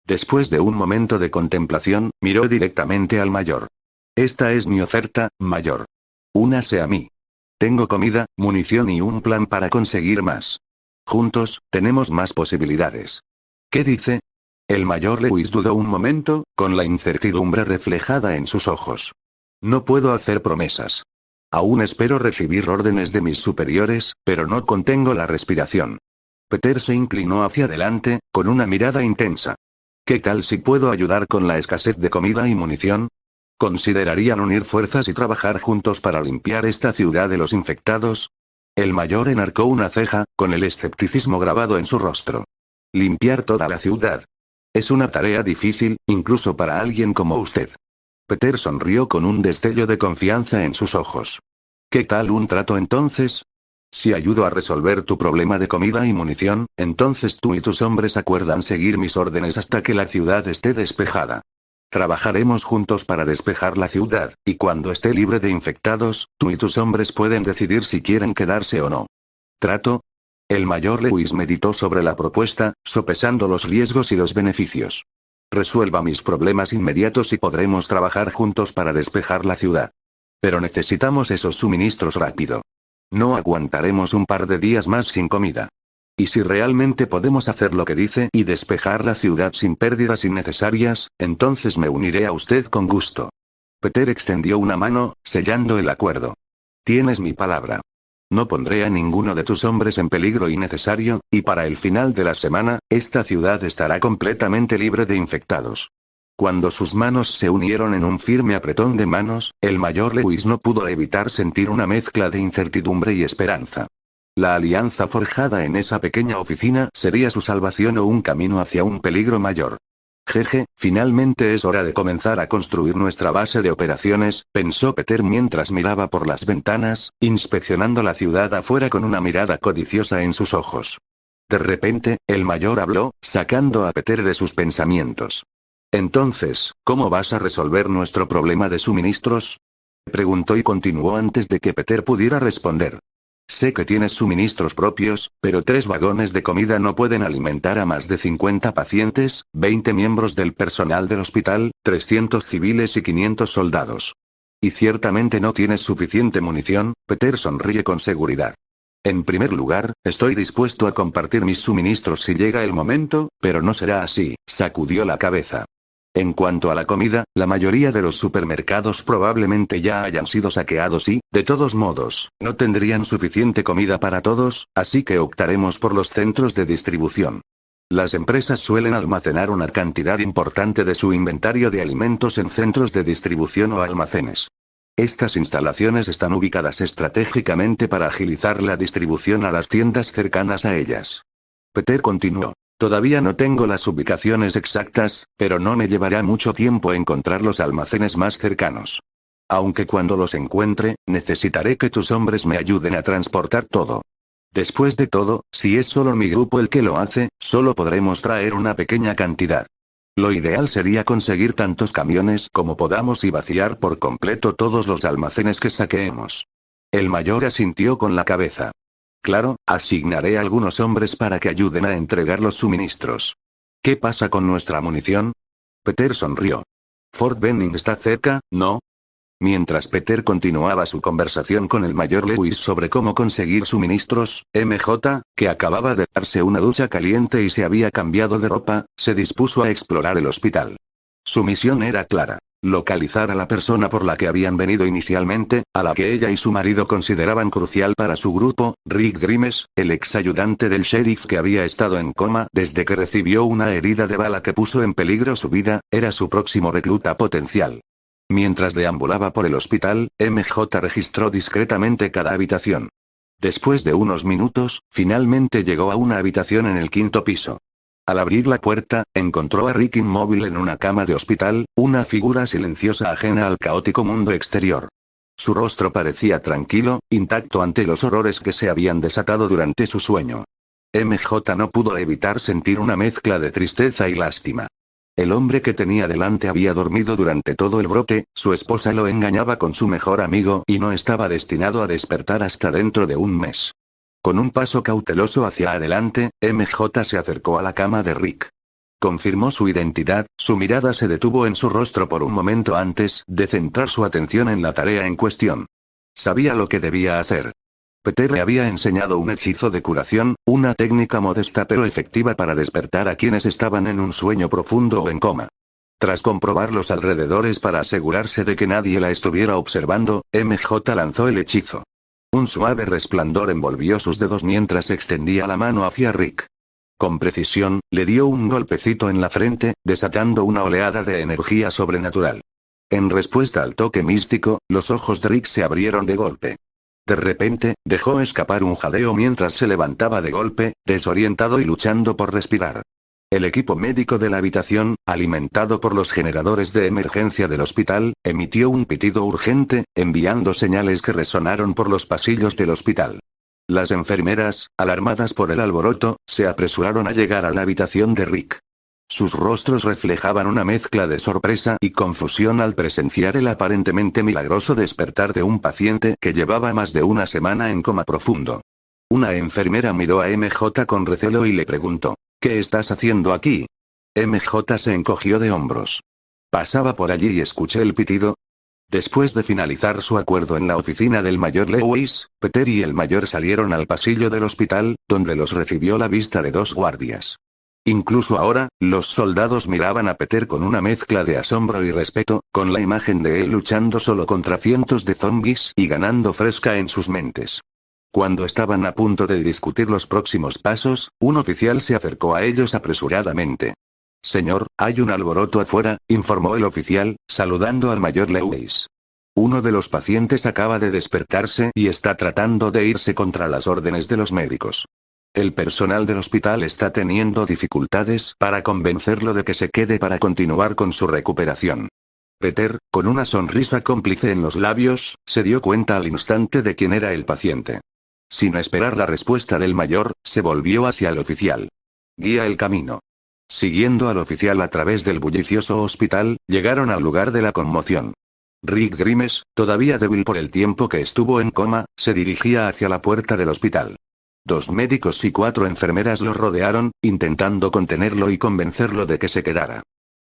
[SPEAKER 2] Después de un momento de contemplación, miró directamente al mayor. Esta es mi oferta, mayor. Únase a mí. Tengo comida, munición y un plan para conseguir más. Juntos, tenemos más posibilidades. ¿Qué dice? El mayor Lewis dudó un momento, con la incertidumbre reflejada en sus ojos. No puedo hacer promesas. Aún espero recibir órdenes de mis superiores, pero no contengo la respiración. Peter se inclinó hacia adelante, con una mirada intensa. ¿Qué tal si puedo ayudar con la escasez de comida y munición? ¿Considerarían unir fuerzas y trabajar juntos para limpiar esta ciudad de los infectados? El mayor enarcó una ceja, con el escepticismo grabado en su rostro. Limpiar toda la ciudad. Es una tarea difícil, incluso para alguien como usted. Peter sonrió con un destello de confianza en sus ojos. ¿Qué tal un trato entonces? Si ayudo a resolver tu problema de comida y munición, entonces tú y tus hombres acuerdan seguir mis órdenes hasta que la ciudad esté despejada. Trabajaremos juntos para despejar la ciudad, y cuando esté libre de infectados, tú y tus hombres pueden decidir si quieren quedarse o no. ¿Trato? El mayor Lewis meditó sobre la propuesta, sopesando los riesgos y los beneficios. Resuelva mis problemas inmediatos y podremos trabajar juntos para despejar la ciudad. Pero necesitamos esos suministros rápido. No aguantaremos un par de días más sin comida. Y si realmente podemos hacer lo que dice y despejar la ciudad sin pérdidas innecesarias, entonces me uniré a usted con gusto. Peter extendió una mano, sellando el acuerdo. Tienes mi palabra. No pondré a ninguno de tus hombres en peligro innecesario, y para el final de la semana, esta ciudad estará completamente libre de infectados. Cuando sus manos se unieron en un firme apretón de manos, el mayor Lewis no pudo evitar sentir una mezcla de incertidumbre y esperanza. La alianza forjada en esa pequeña oficina sería su salvación o un camino hacia un peligro mayor. Jeje, finalmente es hora de comenzar a construir nuestra base de operaciones, pensó Peter mientras miraba por las ventanas, inspeccionando la ciudad afuera con una mirada codiciosa en sus ojos. De repente, el mayor habló, sacando a Peter de sus pensamientos. Entonces, ¿cómo vas a resolver nuestro problema de suministros? Preguntó y continuó antes de que Peter pudiera responder. Sé que tienes suministros propios, pero 3 vagones de comida no pueden alimentar a más de 50 pacientes, 20 miembros del personal del hospital, 300 civiles y 500 soldados. Y ciertamente no tienes suficiente munición, Peter sonríe con seguridad. En primer lugar, estoy dispuesto a compartir mis suministros si llega el momento, pero no será así, sacudió la cabeza. En cuanto a la comida, la mayoría de los supermercados probablemente ya hayan sido saqueados y, de todos modos, no tendrían suficiente comida para todos, así que optaremos por los centros de distribución. Las empresas suelen almacenar una cantidad importante de su inventario de alimentos en centros de distribución o almacenes. Estas instalaciones están ubicadas estratégicamente para agilizar la distribución a las tiendas cercanas a ellas. Peter continuó. Todavía no tengo las ubicaciones exactas, pero no me llevará mucho tiempo encontrar los almacenes más cercanos. Aunque cuando los encuentre, necesitaré que tus hombres me ayuden a transportar todo. Después de todo, si es solo mi grupo el que lo hace, solo podremos traer una pequeña cantidad. Lo ideal sería conseguir tantos camiones como podamos y vaciar por completo todos los almacenes que saqueemos. El mayor asintió con la cabeza. Claro, asignaré a algunos hombres para que ayuden a entregar los suministros. ¿Qué pasa con nuestra munición? Peter sonrió. Fort Benning está cerca, ¿no? Mientras Peter continuaba su conversación con el mayor Lewis sobre cómo conseguir suministros, MJ, que acababa de darse una ducha caliente y se había cambiado de ropa, se dispuso a explorar el hospital. Su misión era clara. Localizar a la persona por la que habían venido inicialmente, a la que ella y su marido consideraban crucial para su grupo, Rick Grimes, el ex ayudante del sheriff que había estado en coma desde que recibió una herida de bala que puso en peligro su vida, era su próximo recluta potencial. Mientras deambulaba por el hospital, MJ registró discretamente cada habitación. Después de unos minutos, finalmente llegó a una habitación en el 5º piso. Al abrir la puerta, encontró a Rick inmóvil en una cama de hospital, una figura silenciosa ajena al caótico mundo exterior. Su rostro parecía tranquilo, intacto ante los horrores que se habían desatado durante su sueño. MJ no pudo evitar sentir una mezcla de tristeza y lástima. El hombre que tenía delante había dormido durante todo el brote, su esposa lo engañaba con su mejor amigo y no estaba destinado a despertar hasta dentro de un mes. Con un paso cauteloso hacia adelante, MJ se acercó a la cama de Rick. Confirmó su identidad, su mirada se detuvo en su rostro por un momento antes de centrar su atención en la tarea en cuestión. Sabía lo que debía hacer. Peter le había enseñado un hechizo de curación, una técnica modesta pero efectiva para despertar a quienes estaban en un sueño profundo o en coma. Tras comprobar los alrededores para asegurarse de que nadie la estuviera observando, MJ lanzó el hechizo. Un suave resplandor envolvió sus dedos mientras extendía la mano hacia Rick. Con precisión, le dio un golpecito en la frente, desatando una oleada de energía sobrenatural. En respuesta al toque místico, los ojos de Rick se abrieron de golpe. De repente, dejó escapar un jadeo mientras se levantaba de golpe, desorientado y luchando por respirar. El equipo médico de la habitación, alimentado por los generadores de emergencia del hospital, emitió un pitido urgente, enviando señales que resonaron por los pasillos del hospital. Las enfermeras, alarmadas por el alboroto, se apresuraron a llegar a la habitación de Rick. Sus rostros reflejaban una mezcla de sorpresa y confusión al presenciar el aparentemente milagroso despertar de un paciente que llevaba más de una semana en coma profundo. Una enfermera miró a MJ con recelo y le preguntó: ¿Qué estás haciendo aquí? MJ se encogió de hombros. Pasaba por allí y escuché el pitido. Después de finalizar su acuerdo en la oficina del mayor Lewis, Peter y el mayor salieron al pasillo del hospital, donde los recibió la vista de 2 guardias. Incluso ahora, los soldados miraban a Peter con una mezcla de asombro y respeto, con la imagen de él luchando solo contra cientos de zombies y ganando fresca en sus mentes. Cuando estaban a punto de discutir los próximos pasos, un oficial se acercó a ellos apresuradamente. «Señor, hay un alboroto afuera», informó el oficial, saludando al mayor Lewis. «Uno de los pacientes acaba de despertarse y está tratando de irse contra las órdenes de los médicos. El personal del hospital está teniendo dificultades para convencerlo de que se quede para continuar con su recuperación». Peter, con una sonrisa cómplice en los labios, se dio cuenta al instante de quién era el paciente. Sin esperar la respuesta del mayor, se volvió hacia el oficial. «Guía el camino». Siguiendo al oficial a través del bullicioso hospital, llegaron al lugar de la conmoción. Rick Grimes, todavía débil por el tiempo que estuvo en coma, se dirigía hacia la puerta del hospital. 2 médicos y 4 enfermeras lo rodearon, intentando contenerlo y convencerlo de que se quedara.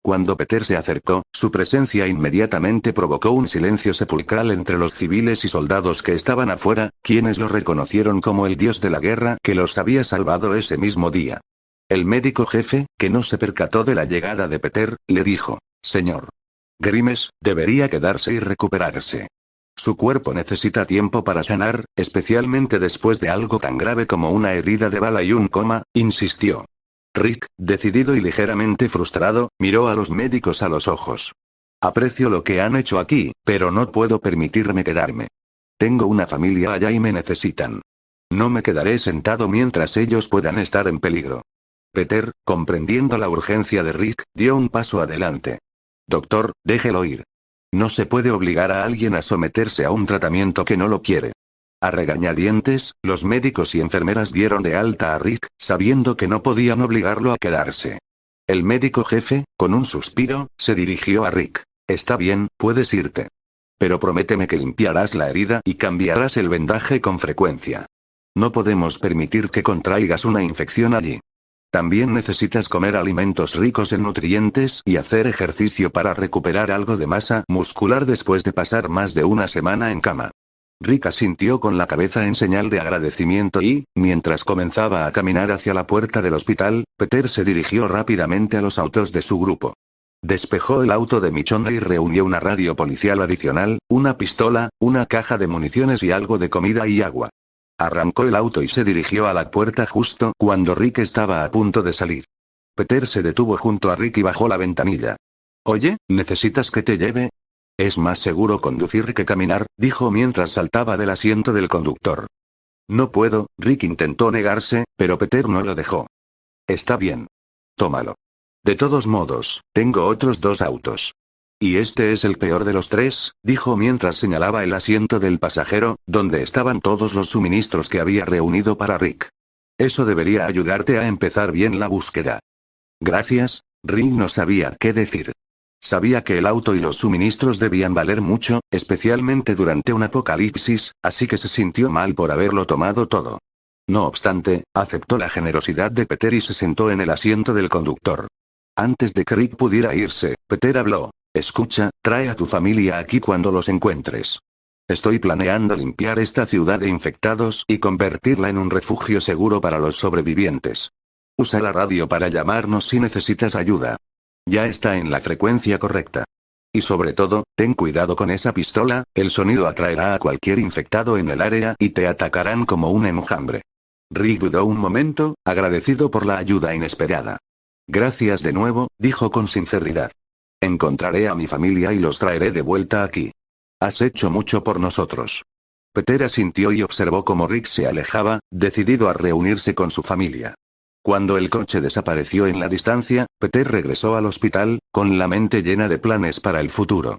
[SPEAKER 2] Cuando Peter se acercó, su presencia inmediatamente provocó un silencio sepulcral entre los civiles y soldados que estaban afuera, quienes lo reconocieron como el dios de la guerra que los había salvado ese mismo día. El médico jefe, que no se percató de la llegada de Peter, le dijo: «Señor Grimes, debería quedarse y recuperarse. Su cuerpo necesita tiempo para sanar, especialmente después de algo tan grave como una herida de bala y un coma», insistió. Rick, decidido y ligeramente frustrado, miró a los médicos a los ojos. «Aprecio lo que han hecho aquí, pero no puedo permitirme quedarme. Tengo una familia allá y me necesitan. No me quedaré sentado mientras ellos puedan estar en peligro». Peter, comprendiendo la urgencia de Rick, dio un paso adelante. «Doctor, déjelo ir. No se puede obligar a alguien a someterse a un tratamiento que no lo quiere». A regañadientes, los médicos y enfermeras dieron de alta a Rick, sabiendo que no podían obligarlo a quedarse. El médico jefe, con un suspiro, se dirigió a Rick. «Está bien, puedes irte. Pero prométeme que limpiarás la herida y cambiarás el vendaje con frecuencia. No podemos permitir que contraigas una infección allí. También necesitas comer alimentos ricos en nutrientes y hacer ejercicio para recuperar algo de masa muscular después de pasar más de una semana en cama». Rick asintió con la cabeza en señal de agradecimiento y, mientras comenzaba a caminar hacia la puerta del hospital, Peter se dirigió rápidamente a los autos de su grupo. Despejó el auto de Michonne y reunió una radio policial adicional, una pistola, una caja de municiones y algo de comida y agua. Arrancó el auto y se dirigió a la puerta justo cuando Rick estaba a punto de salir. Peter se detuvo junto a Rick y bajó la ventanilla. «Oye, ¿necesitas que te lleve? Es más seguro conducir que caminar», dijo mientras saltaba del asiento del conductor. «No puedo», Rick intentó negarse, pero Peter no lo dejó. «Está bien. Tómalo. De todos modos, tengo otros 2 autos. Y este es el peor de los 3, dijo mientras señalaba el asiento del pasajero, donde estaban todos los suministros que había reunido para Rick. «Eso debería ayudarte a empezar bien la búsqueda». «Gracias», Rick no sabía qué decir. Sabía que el auto y los suministros debían valer mucho, especialmente durante un apocalipsis, así que se sintió mal por haberlo tomado todo. No obstante, aceptó la generosidad de Peter y se sentó en el asiento del conductor. Antes de que Rick pudiera irse, Peter habló. «Escucha, trae a tu familia aquí cuando los encuentres. Estoy planeando limpiar esta ciudad de infectados y convertirla en un refugio seguro para los sobrevivientes. Usa la radio para llamarnos si necesitas ayuda. Ya está en la frecuencia correcta. Y sobre todo, ten cuidado con esa pistola, el sonido atraerá a cualquier infectado en el área y te atacarán como un enjambre». Rick dudó un momento, agradecido por la ayuda inesperada. «Gracias de nuevo», dijo con sinceridad. «Encontraré a mi familia y los traeré de vuelta aquí. Has hecho mucho por nosotros». Peter asintió y observó cómo Rick se alejaba, decidido a reunirse con su familia. Cuando el coche desapareció en la distancia, Peter regresó al hospital, con la mente llena de planes para el futuro.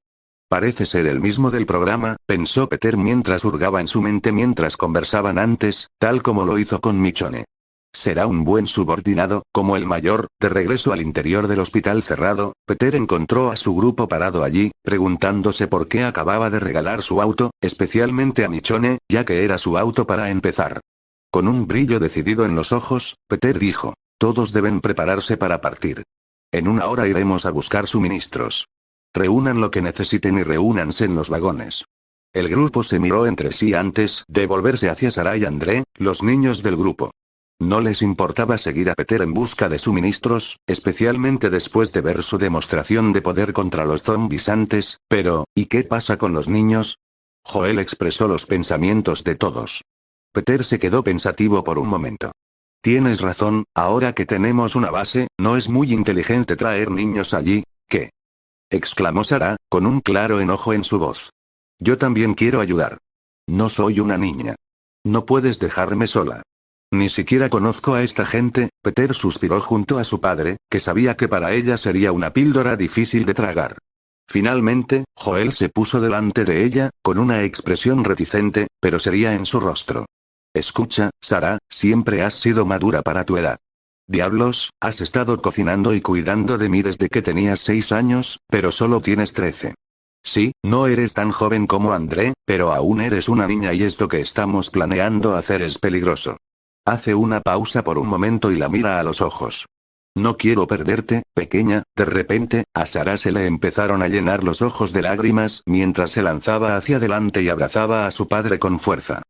[SPEAKER 2] Parece ser el mismo del programa, pensó Peter mientras hurgaba en su mente mientras conversaban antes, tal como lo hizo con Michonne. Será un buen subordinado, como el mayor. De regreso al interior del hospital cerrado, Peter encontró a su grupo parado allí, preguntándose por qué acababa de regalar su auto, especialmente a Michonne, ya que era su auto para empezar. Con un brillo decidido en los ojos, Peter dijo: «Todos deben prepararse para partir. En 1 hora iremos a buscar suministros. Reúnan lo que necesiten y reúnanse en los vagones». El grupo se miró entre sí antes de volverse hacia Sarah y André, los niños del grupo. No les importaba seguir a Peter en busca de suministros, especialmente después de ver su demostración de poder contra los zombies antes, pero, ¿y qué pasa con los niños? Joel expresó los pensamientos de todos. Peter se quedó pensativo por un momento. Tienes razón, ahora que tenemos una base, no es muy inteligente traer niños allí, ¿qué? Exclamó Sarah, con un claro enojo en su voz. Yo también quiero ayudar. No soy una niña. No puedes dejarme sola. Ni siquiera conozco a esta gente. Peter suspiró junto a su padre, que sabía que para ella sería una píldora difícil de tragar. Finalmente, Joel se puso delante de ella, con una expresión reticente, pero seria en su rostro. Escucha, Sarah, siempre has sido madura para tu edad. Diablos, has estado cocinando y cuidando de mí desde que tenías 6 años, pero solo tienes 13. Sí, no eres tan joven como André, pero aún eres una niña y esto que estamos planeando hacer es peligroso. Hace una pausa por un momento y la mira a los ojos. No quiero perderte, pequeña. De repente, a Sarah se le empezaron a llenar los ojos de lágrimas mientras se lanzaba hacia adelante y abrazaba a su padre con fuerza.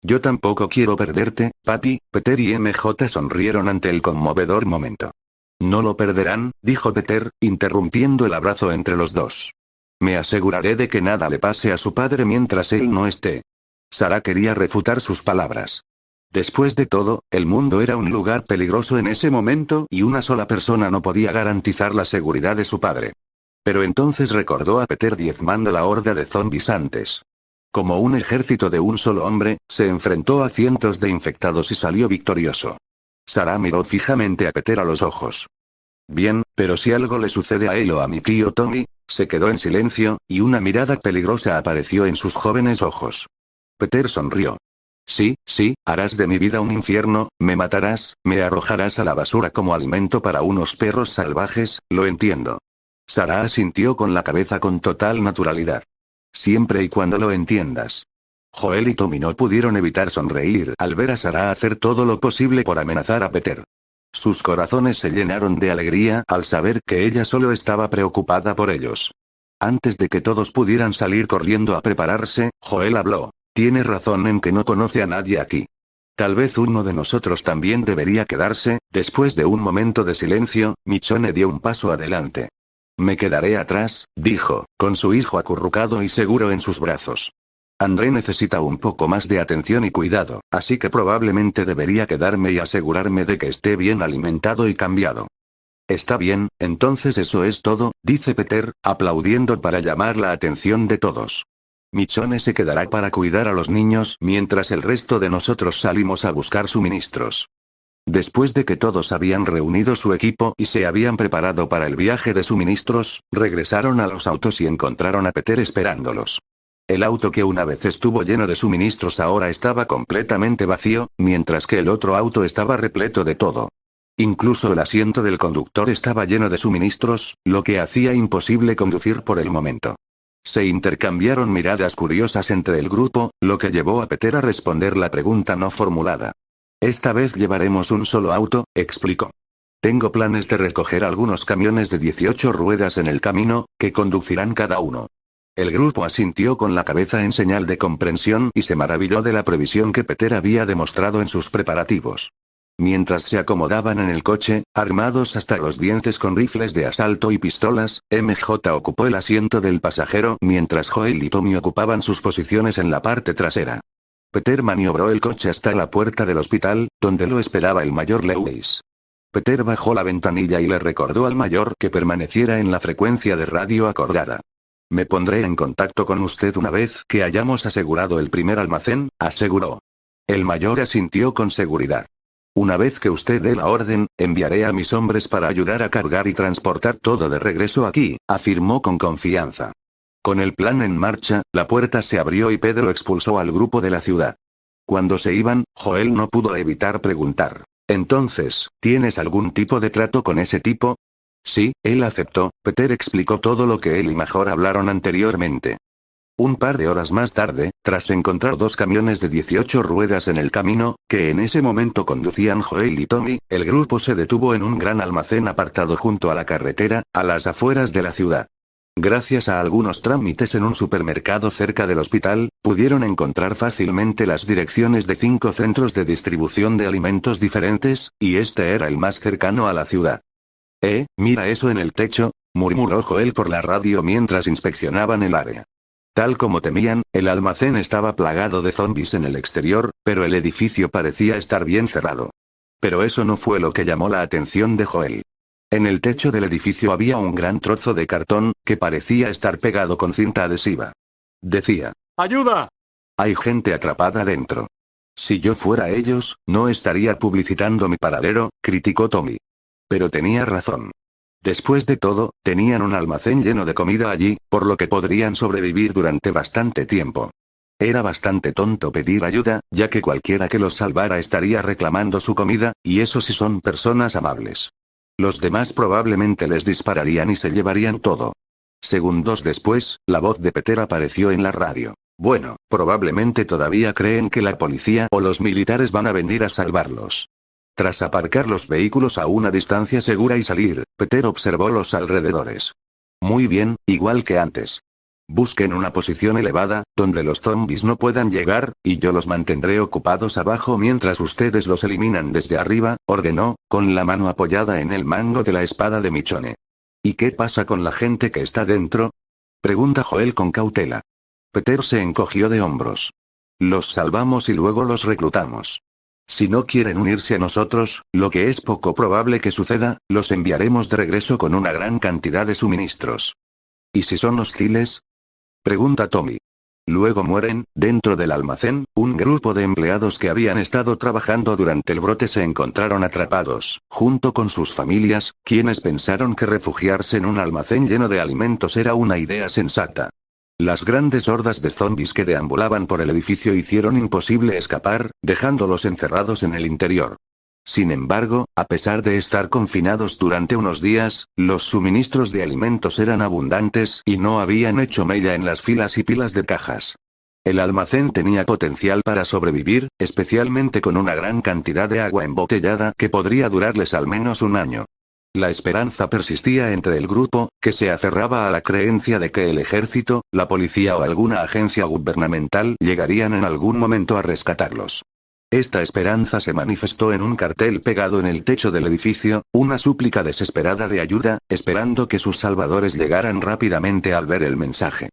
[SPEAKER 2] Yo tampoco quiero perderte, papi. Peter y MJ sonrieron ante el conmovedor momento. No lo perderán, dijo Peter, interrumpiendo el abrazo entre los dos. Me aseguraré de que nada le pase a su padre mientras él no esté. Sarah quería refutar sus palabras. Después de todo, el mundo era un lugar peligroso en ese momento y una sola persona no podía garantizar la seguridad de su padre. Pero entonces recordó a Peter diezmando la horda de zombies antes. Como un ejército de un solo hombre, se enfrentó a cientos de infectados y salió victorioso. Sarah miró fijamente a Peter a los ojos. Bien, pero si algo le sucede a él o a mi tío Tommy, se quedó en silencio, y una mirada peligrosa apareció en sus jóvenes ojos. Peter sonrió. Sí, harás de mi vida un infierno, me matarás, me arrojarás a la basura como alimento para unos perros salvajes, lo entiendo. Sarah asintió con la cabeza con total naturalidad. Siempre y cuando lo entiendas. Joel y Tommy no pudieron evitar sonreír al ver a Sarah hacer todo lo posible por amenazar a Peter. Sus corazones se llenaron de alegría al saber que ella solo estaba preocupada por ellos. Antes de que todos pudieran salir corriendo a prepararse, Joel habló. Tiene razón en que no conoce a nadie aquí. Tal vez uno de nosotros también debería quedarse. Después de un momento de silencio, Michonne dio un paso adelante. Me quedaré atrás, dijo, con su hijo acurrucado y seguro en sus brazos. André necesita un poco más de atención y cuidado, así que probablemente debería quedarme y asegurarme de que esté bien alimentado y cambiado. Está bien, entonces eso es todo, dice Peter, aplaudiendo para llamar la atención de todos. Michonne se quedará para cuidar a los niños mientras el resto de nosotros salimos a buscar suministros. Después de que todos habían reunido su equipo y se habían preparado para el viaje de suministros, regresaron a los autos y encontraron a Peter esperándolos. El auto que una vez estuvo lleno de suministros ahora estaba completamente vacío, mientras que el otro auto estaba repleto de todo. Incluso el asiento del conductor estaba lleno de suministros, lo que hacía imposible conducir por el momento. Se intercambiaron miradas curiosas entre el grupo, lo que llevó a Peter a responder la pregunta no formulada. Esta vez llevaremos un solo auto, explicó. Tengo planes de recoger algunos camiones de 18 ruedas en el camino, que conducirán cada uno. El grupo asintió con la cabeza en señal de comprensión y se maravilló de la previsión que Peter había demostrado en sus preparativos. Mientras se acomodaban en el coche, armados hasta los dientes con rifles de asalto y pistolas, MJ ocupó el asiento del pasajero mientras Joel y Tommy ocupaban sus posiciones en la parte trasera. Peter maniobró el coche hasta la puerta del hospital, donde lo esperaba el mayor Lewis. Peter bajó la ventanilla y le recordó al mayor que permaneciera en la frecuencia de radio acordada. Me pondré en contacto con usted una vez que hayamos asegurado el primer almacén, aseguró. El mayor asintió con seguridad. Una vez que usted dé la orden, enviaré a mis hombres para ayudar a cargar y transportar todo de regreso aquí, afirmó con confianza. Con el plan en marcha, la puerta se abrió y Pedro expulsó al grupo de la ciudad. Cuando se iban, Joel no pudo evitar preguntar. Entonces, ¿tienes algún tipo de trato con ese tipo? Sí, él aceptó. Peter explicó todo lo que él y Major hablaron anteriormente. Un par de horas más tarde, tras encontrar 2 camiones de 18 ruedas en el camino, que en ese momento conducían Joel y Tommy, el grupo se detuvo en un gran almacén apartado junto a la carretera, a las afueras de la ciudad. Gracias a algunos trámites en un supermercado cerca del hospital, pudieron encontrar fácilmente las direcciones de 5 centros de distribución de alimentos diferentes, y este era el más cercano a la ciudad. Mira eso en el techo, murmuró Joel por la radio mientras inspeccionaban el área. Tal como temían, el almacén estaba plagado de zombies en el exterior, pero el edificio parecía estar bien cerrado. Pero eso no fue lo que llamó la atención de Joel. En el techo del edificio había un gran trozo de cartón, que parecía estar pegado con cinta adhesiva. Decía: ¡ayuda! Hay gente atrapada dentro. Si yo fuera ellos, no estaría publicitando mi paradero, criticó Tommy. Pero tenía razón. Después de todo, tenían un almacén lleno de comida allí, por lo que podrían sobrevivir durante bastante tiempo. Era bastante tonto pedir ayuda, ya que cualquiera que los salvara estaría reclamando su comida, y eso si son personas amables. Los demás probablemente les dispararían y se llevarían todo. Segundos después, la voz de Peter apareció en la radio. Bueno, probablemente todavía creen que la policía o los militares van a venir a salvarlos. Tras aparcar los vehículos a una distancia segura y salir, Peter observó los alrededores. Muy bien, igual que antes. Busquen una posición elevada, donde los zombies no puedan llegar, y yo los mantendré ocupados abajo mientras ustedes los eliminan desde arriba, ordenó, con la mano apoyada en el mango de la espada de Michonne. ¿Y qué pasa con la gente que está dentro? Pregunta Joel con cautela. Peter se encogió de hombros. Los salvamos y luego los reclutamos. Si no quieren unirse a nosotros, lo que es poco probable que suceda, los enviaremos de regreso con una gran cantidad de suministros. ¿Y si son hostiles? Pregunta Tommy. Luego mueren. Dentro del almacén, un grupo de empleados que habían estado trabajando durante el brote se encontraron atrapados, junto con sus familias, quienes pensaron que refugiarse en un almacén lleno de alimentos era una idea sensata. Las grandes hordas de zombies que deambulaban por el edificio hicieron imposible escapar, dejándolos encerrados en el interior. Sin embargo, a pesar de estar confinados durante unos días, los suministros de alimentos eran abundantes y no habían hecho mella en las filas y pilas de cajas. El almacén tenía potencial para sobrevivir, especialmente con una gran cantidad de agua embotellada que podría durarles al menos un año. La esperanza persistía entre el grupo, que se aferraba a la creencia de que el ejército, la policía o alguna agencia gubernamental llegarían en algún momento a rescatarlos. Esta esperanza se manifestó en un cartel pegado en el techo del edificio, una súplica desesperada de ayuda, esperando que sus salvadores llegaran rápidamente al ver el mensaje.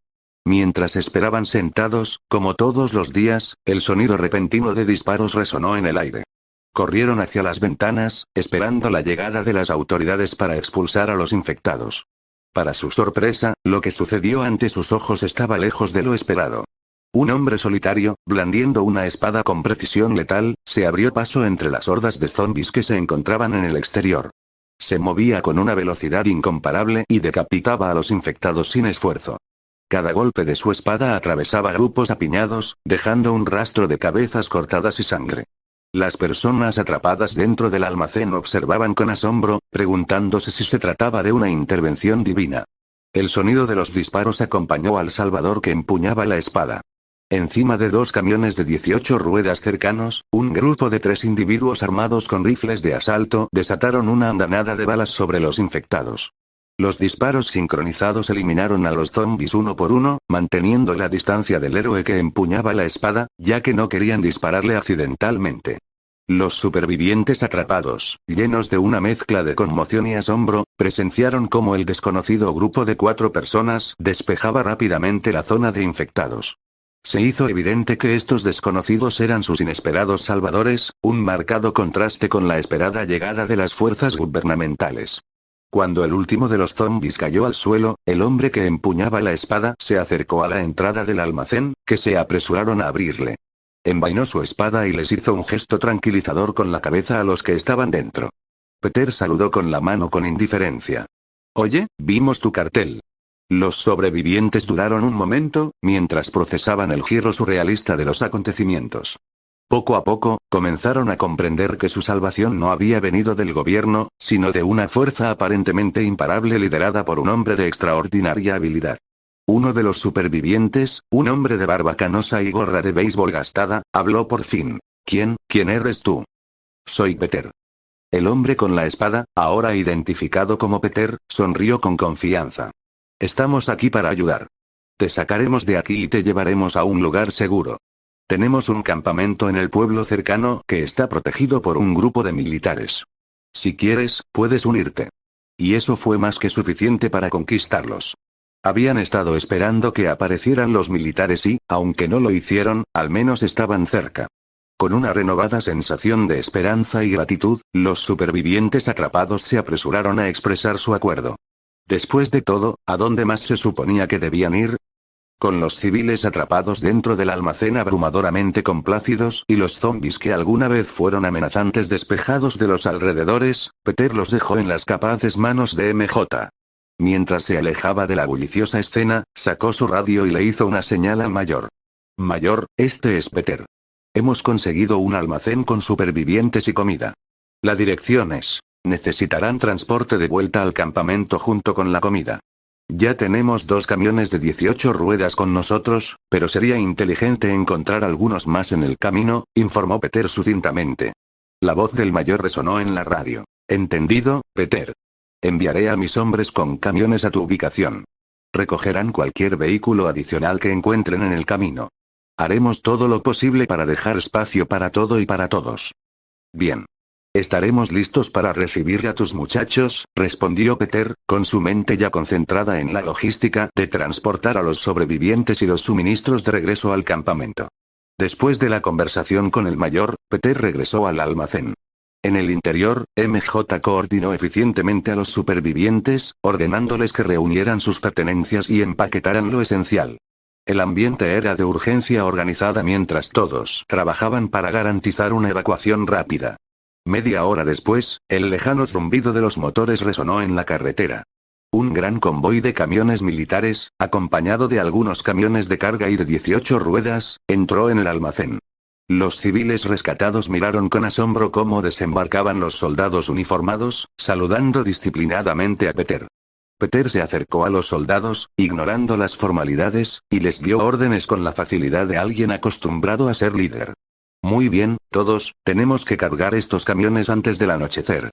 [SPEAKER 2] Mientras esperaban sentados, como todos los días, el sonido repentino de disparos resonó en el aire. Corrieron hacia las ventanas, esperando la llegada de las autoridades para expulsar a los infectados. Para su sorpresa, lo que sucedió ante sus ojos estaba lejos de lo esperado. Un hombre solitario, blandiendo una espada con precisión letal, se abrió paso entre las hordas de zombies que se encontraban en el exterior. Se movía con una velocidad incomparable y decapitaba a los infectados sin esfuerzo. Cada golpe de su espada atravesaba grupos apiñados, dejando un rastro de cabezas cortadas y sangre. Las personas atrapadas dentro del almacén observaban con asombro, preguntándose si se trataba de una intervención divina. El sonido de los disparos acompañó al salvador que empuñaba la espada. Encima de 2 camiones de 18 ruedas cercanos, un grupo de 3 individuos armados con rifles de asalto desataron una andanada de balas sobre los infectados. Los disparos sincronizados eliminaron a los zombies uno por uno, manteniendo la distancia del héroe que empuñaba la espada, ya que no querían dispararle accidentalmente. Los supervivientes atrapados, llenos de una mezcla de conmoción y asombro, presenciaron cómo el desconocido grupo de 4 personas despejaba rápidamente la zona de infectados. Se hizo evidente que estos desconocidos eran sus inesperados salvadores, un marcado contraste con la esperada llegada de las fuerzas gubernamentales. Cuando el último de los zombies cayó al suelo, el hombre que empuñaba la espada se acercó a la entrada del almacén, que se apresuraron a abrirle. Envainó su espada y les hizo un gesto tranquilizador con la cabeza a los que estaban dentro. Peter saludó con la mano con indiferencia. «Oye, vimos tu cartel». Los sobrevivientes duraron un momento, mientras procesaban el giro surrealista de los acontecimientos. Poco a poco, comenzaron a comprender que su salvación no había venido del gobierno, sino de una fuerza aparentemente imparable liderada por un hombre de extraordinaria habilidad. Uno de los supervivientes, un hombre de barba canosa y gorra de béisbol gastada, habló por fin. ¿Quién eres tú? Soy Peter. El hombre con la espada, ahora identificado como Peter, sonrió con confianza. Estamos aquí para ayudar. Te sacaremos de aquí y te llevaremos a un lugar seguro. Tenemos un campamento en el pueblo cercano que está protegido por un grupo de militares. Si quieres, puedes unirte. Y eso fue más que suficiente para conquistarlos. Habían estado esperando que aparecieran los militares y, aunque no lo hicieron, al menos estaban cerca. Con una renovada sensación de esperanza y gratitud, los supervivientes atrapados se apresuraron a expresar su acuerdo. Después de todo, ¿a dónde más se suponía que debían ir? Con los civiles atrapados dentro del almacén abrumadoramente complácidos y los zombis que alguna vez fueron amenazantes despejados de los alrededores, Peter los dejó en las capaces manos de MJ. Mientras se alejaba de la bulliciosa escena, sacó su radio y le hizo una señal al mayor. Mayor, este es Peter. Hemos conseguido un almacén con supervivientes y comida. La dirección es. Necesitarán transporte de vuelta al campamento junto con la comida. Ya tenemos 2 camiones de 18 ruedas con nosotros, pero sería inteligente encontrar algunos más en el camino, informó Peter sucintamente. La voz del mayor resonó en la radio. Entendido, Peter. Enviaré a mis hombres con camiones a tu ubicación. Recogerán cualquier vehículo adicional que encuentren en el camino. Haremos todo lo posible para dejar espacio para todo y para todos. Bien. Estaremos listos para recibir a tus muchachos, respondió Peter, con su mente ya concentrada en la logística de transportar a los sobrevivientes y los suministros de regreso al campamento. Después de la conversación con el mayor, Peter regresó al almacén. En el interior, MJ coordinó eficientemente a los supervivientes, ordenándoles que reunieran sus pertenencias y empaquetaran lo esencial. El ambiente era de urgencia organizada mientras todos trabajaban para garantizar una evacuación rápida. Media hora después, el lejano zumbido de los motores resonó en la carretera. Un gran convoy de camiones militares, acompañado de algunos camiones de carga y de 18 ruedas, entró en el almacén. Los civiles rescatados miraron con asombro cómo desembarcaban los soldados uniformados, saludando disciplinadamente a Peter. Peter se acercó a los soldados, ignorando las formalidades, y les dio órdenes con la facilidad de alguien acostumbrado a ser líder. Muy bien, todos, tenemos que cargar estos camiones antes del anochecer.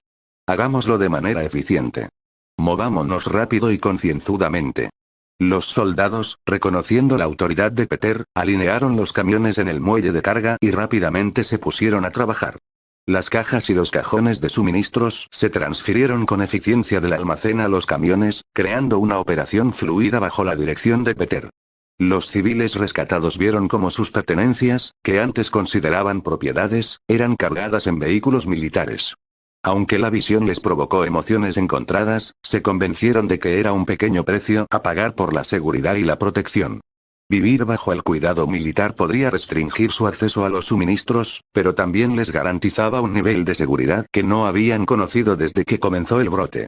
[SPEAKER 2] Hagámoslo de manera eficiente. Movámonos rápido y concienzudamente. Los soldados, reconociendo la autoridad de Peter, alinearon los camiones en el muelle de carga y rápidamente se pusieron a trabajar. Las cajas y los cajones de suministros se transfirieron con eficiencia del almacén a los camiones, creando una operación fluida bajo la dirección de Peter. Los civiles rescatados vieron cómo sus pertenencias, que antes consideraban propiedades, eran cargadas en vehículos militares. Aunque la visión les provocó emociones encontradas, se convencieron de que era un pequeño precio a pagar por la seguridad y la protección. Vivir bajo el cuidado militar podría restringir su acceso a los suministros, pero también les garantizaba un nivel de seguridad que no habían conocido desde que comenzó el brote.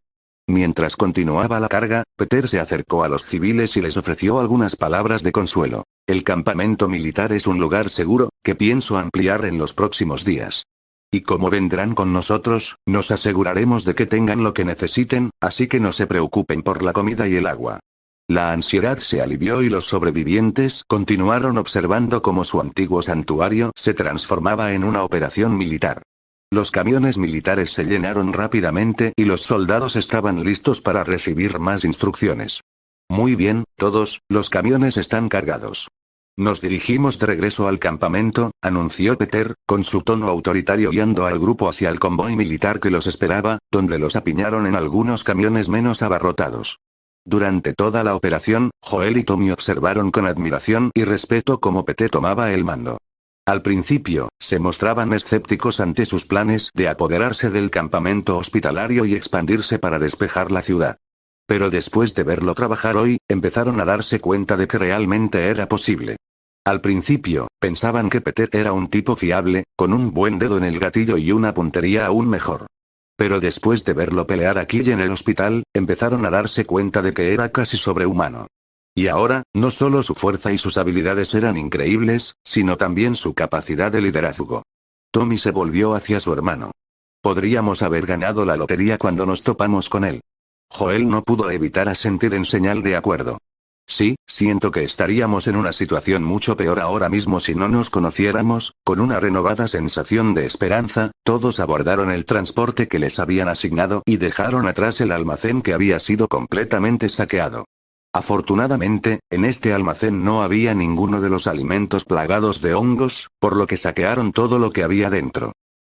[SPEAKER 2] Mientras continuaba la carga, Peter se acercó a los civiles y les ofreció algunas palabras de consuelo. El campamento militar es un lugar seguro, que pienso ampliar en los próximos días. Y como vendrán con nosotros, nos aseguraremos de que tengan lo que necesiten, así que no se preocupen por la comida y el agua. La ansiedad se alivió y los sobrevivientes continuaron observando cómo su antiguo santuario se transformaba en una operación militar. Los camiones militares se llenaron rápidamente y los soldados estaban listos para recibir más instrucciones. Muy bien, todos, los camiones están cargados. Nos dirigimos de regreso al campamento, anunció Peter, con su tono autoritario guiando al grupo hacia el convoy militar que los esperaba, donde los apiñaron en algunos camiones menos abarrotados. Durante toda la operación, Joel y Tommy observaron con admiración y respeto cómo Peter tomaba el mando. Al principio, se mostraban escépticos ante sus planes de apoderarse del campamento hospitalario y expandirse para despejar la ciudad. Pero después de verlo trabajar hoy, empezaron a darse cuenta de que realmente era posible. Al principio, pensaban que Peter era un tipo fiable, con un buen dedo en el gatillo y una puntería aún mejor. Pero después de verlo pelear aquí y en el hospital, empezaron a darse cuenta de que era casi sobrehumano. Y ahora, no solo su fuerza y sus habilidades eran increíbles, sino también su capacidad de liderazgo. Tommy se volvió hacia su hermano. Podríamos haber ganado la lotería cuando nos topamos con él. Joel no pudo evitar asentir en señal de acuerdo. Sí, siento que estaríamos en una situación mucho peor ahora mismo si no nos conociéramos. Con una renovada sensación de esperanza, todos abordaron el transporte que les habían asignado y dejaron atrás el almacén que había sido completamente saqueado. Afortunadamente, en este almacén no había ninguno de los alimentos plagados de hongos, por lo que saquearon todo lo que había dentro.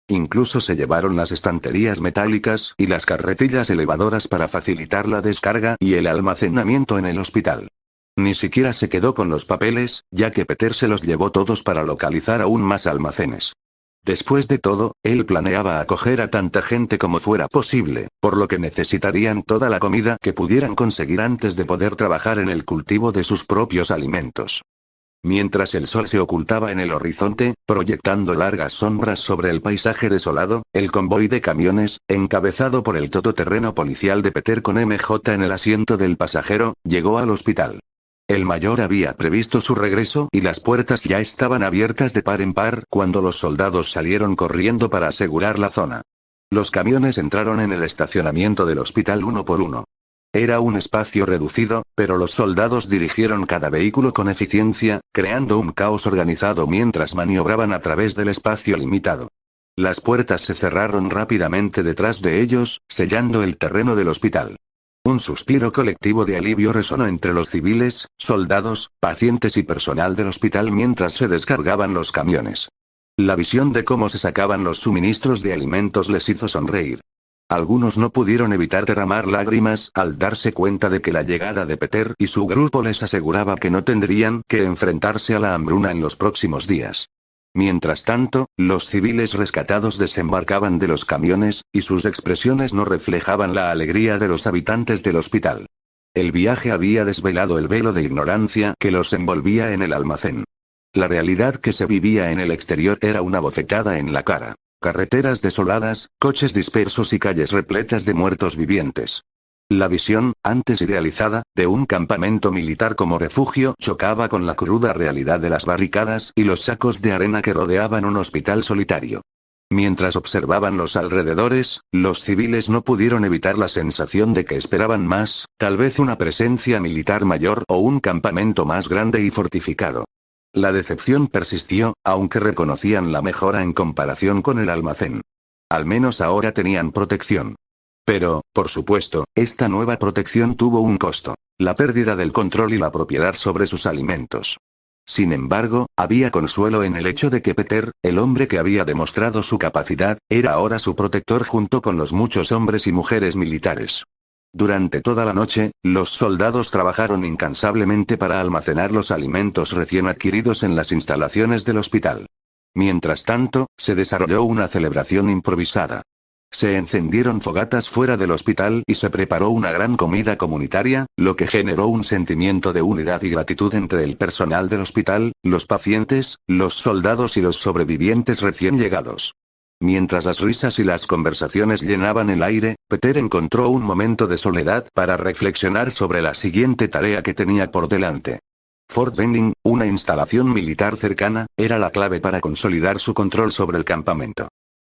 [SPEAKER 2] Incluso se llevaron las estanterías metálicas y las carretillas elevadoras para facilitar la descarga y el almacenamiento en el hospital. Ni siquiera se quedó con los papeles, ya que Peter se los llevó todos para localizar aún más almacenes. Después de todo, él planeaba acoger a tanta gente como fuera posible, por lo que necesitarían toda la comida que pudieran conseguir antes de poder trabajar en el cultivo de sus propios alimentos. Mientras el sol se ocultaba en el horizonte, proyectando largas sombras sobre el paisaje desolado, el convoy de camiones, encabezado por el todoterreno policial de Peter con MJ en el asiento del pasajero, llegó al hospital. El mayor había previsto su regreso y las puertas ya estaban abiertas de par en par cuando los soldados salieron corriendo para asegurar la zona. Los camiones entraron en el estacionamiento del hospital uno por uno. Era un espacio reducido, pero los soldados dirigieron cada vehículo con eficiencia, creando un caos organizado mientras maniobraban a través del espacio limitado. Las puertas se cerraron rápidamente detrás de ellos, sellando el terreno del hospital. Un suspiro colectivo de alivio resonó entre los civiles, soldados, pacientes y personal del hospital mientras se descargaban los camiones. La visión de cómo se sacaban los suministros de alimentos les hizo sonreír. Algunos no pudieron evitar derramar lágrimas al darse cuenta de que la llegada de Peter y su grupo les aseguraba que no tendrían que enfrentarse a la hambruna en los próximos días. Mientras tanto, los civiles rescatados desembarcaban de los camiones, y sus expresiones no reflejaban la alegría de los habitantes del hospital. El viaje había desvelado el velo de ignorancia que los envolvía en el almacén. La realidad que se vivía en el exterior era una bofetada en la cara. Carreteras desoladas, coches dispersos y calles repletas de muertos vivientes. La visión, antes idealizada, de un campamento militar como refugio chocaba con la cruda realidad de las barricadas y los sacos de arena que rodeaban un hospital solitario. Mientras observaban los alrededores, los civiles no pudieron evitar la sensación de que esperaban más, tal vez una presencia militar mayor o un campamento más grande y fortificado. La decepción persistió, aunque reconocían la mejora en comparación con el almacén. Al menos ahora tenían protección. Pero, por supuesto, esta nueva protección tuvo un costo: la pérdida del control y la propiedad sobre sus alimentos. Sin embargo, había consuelo en el hecho de que Peter, el hombre que había demostrado su capacidad, era ahora su protector junto con los muchos hombres y mujeres militares. Durante toda la noche, los soldados trabajaron incansablemente para almacenar los alimentos recién adquiridos en las instalaciones del hospital. Mientras tanto, se desarrolló una celebración improvisada. Se encendieron fogatas fuera del hospital y se preparó una gran comida comunitaria, lo que generó un sentimiento de unidad y gratitud entre el personal del hospital, los pacientes, los soldados y los sobrevivientes recién llegados. Mientras las risas y las conversaciones llenaban el aire, Peter encontró un momento de soledad para reflexionar sobre la siguiente tarea que tenía por delante. Fort Benning, una instalación militar cercana, era la clave para consolidar su control sobre el campamento.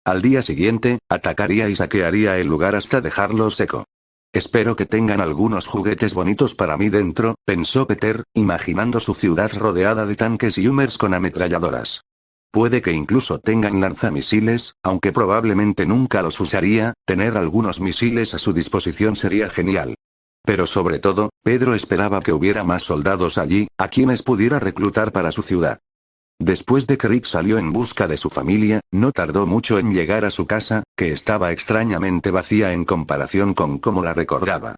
[SPEAKER 2] Al día siguiente, atacaría y saquearía el lugar hasta dejarlo seco. Espero que tengan algunos juguetes bonitos para mí dentro, pensó Peter, imaginando su ciudad rodeada de tanques y Hummers con ametralladoras. Puede que incluso tengan lanzamisiles, aunque probablemente nunca los usaría, tener algunos misiles a su disposición sería genial. Pero sobre todo, Pedro esperaba que hubiera más soldados allí, a quienes pudiera reclutar para su ciudad. Después de que Rick salió en busca de su familia, no tardó mucho en llegar a su casa, que estaba extrañamente vacía en comparación con cómo la recordaba.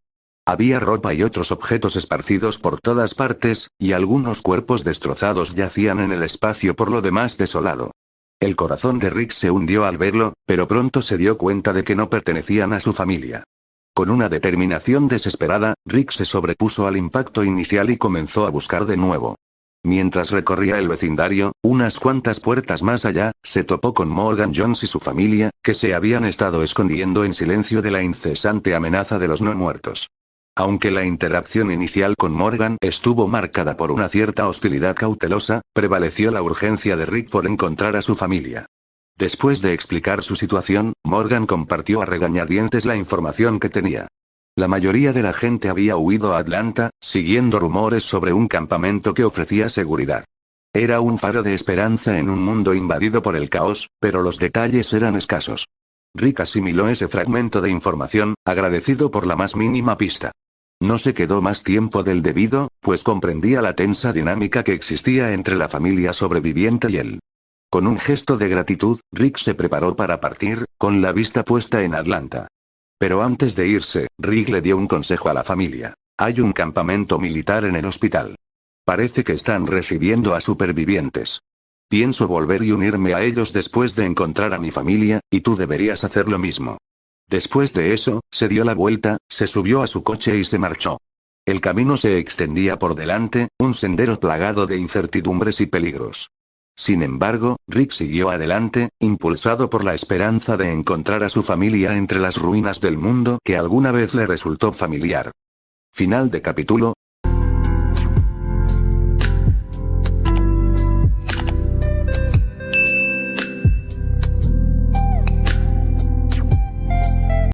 [SPEAKER 2] Había ropa y otros objetos esparcidos por todas partes, y algunos cuerpos destrozados yacían en el espacio por lo demás desolado. El corazón de Rick se hundió al verlo, pero pronto se dio cuenta de que no pertenecían a su familia. Con una determinación desesperada, Rick se sobrepuso al impacto inicial y comenzó a buscar de nuevo. Mientras recorría el vecindario, unas cuantas puertas más allá, se topó con Morgan Jones y su familia, que se habían estado escondiendo en silencio de la incesante amenaza de los no muertos. Aunque la interacción inicial con Morgan estuvo marcada por una cierta hostilidad cautelosa, prevaleció la urgencia de Rick por encontrar a su familia. Después de explicar su situación, Morgan compartió a regañadientes la información que tenía. La mayoría de la gente había huido a Atlanta, siguiendo rumores sobre un campamento que ofrecía seguridad. Era un faro de esperanza en un mundo invadido por el caos, pero los detalles eran escasos. Rick asimiló ese fragmento de información, agradecido por la más mínima pista. No se quedó más tiempo del debido, pues comprendía la tensa dinámica que existía entre la familia sobreviviente y él. Con un gesto de gratitud, Rick se preparó para partir, con la vista puesta en Atlanta. Pero antes de irse, Rick le dio un consejo a la familia. Hay un campamento militar en el hospital. Parece que están recibiendo a supervivientes. Pienso volver y unirme a ellos después de encontrar a mi familia, y tú deberías hacer lo mismo. Después de eso, se dio la vuelta, se subió a su coche y se marchó. El camino se extendía por delante, un sendero plagado de incertidumbres y peligros. Sin embargo, Rick siguió adelante, impulsado por la esperanza de encontrar a su familia entre las ruinas del mundo que alguna vez le resultó familiar. Final de capítulo.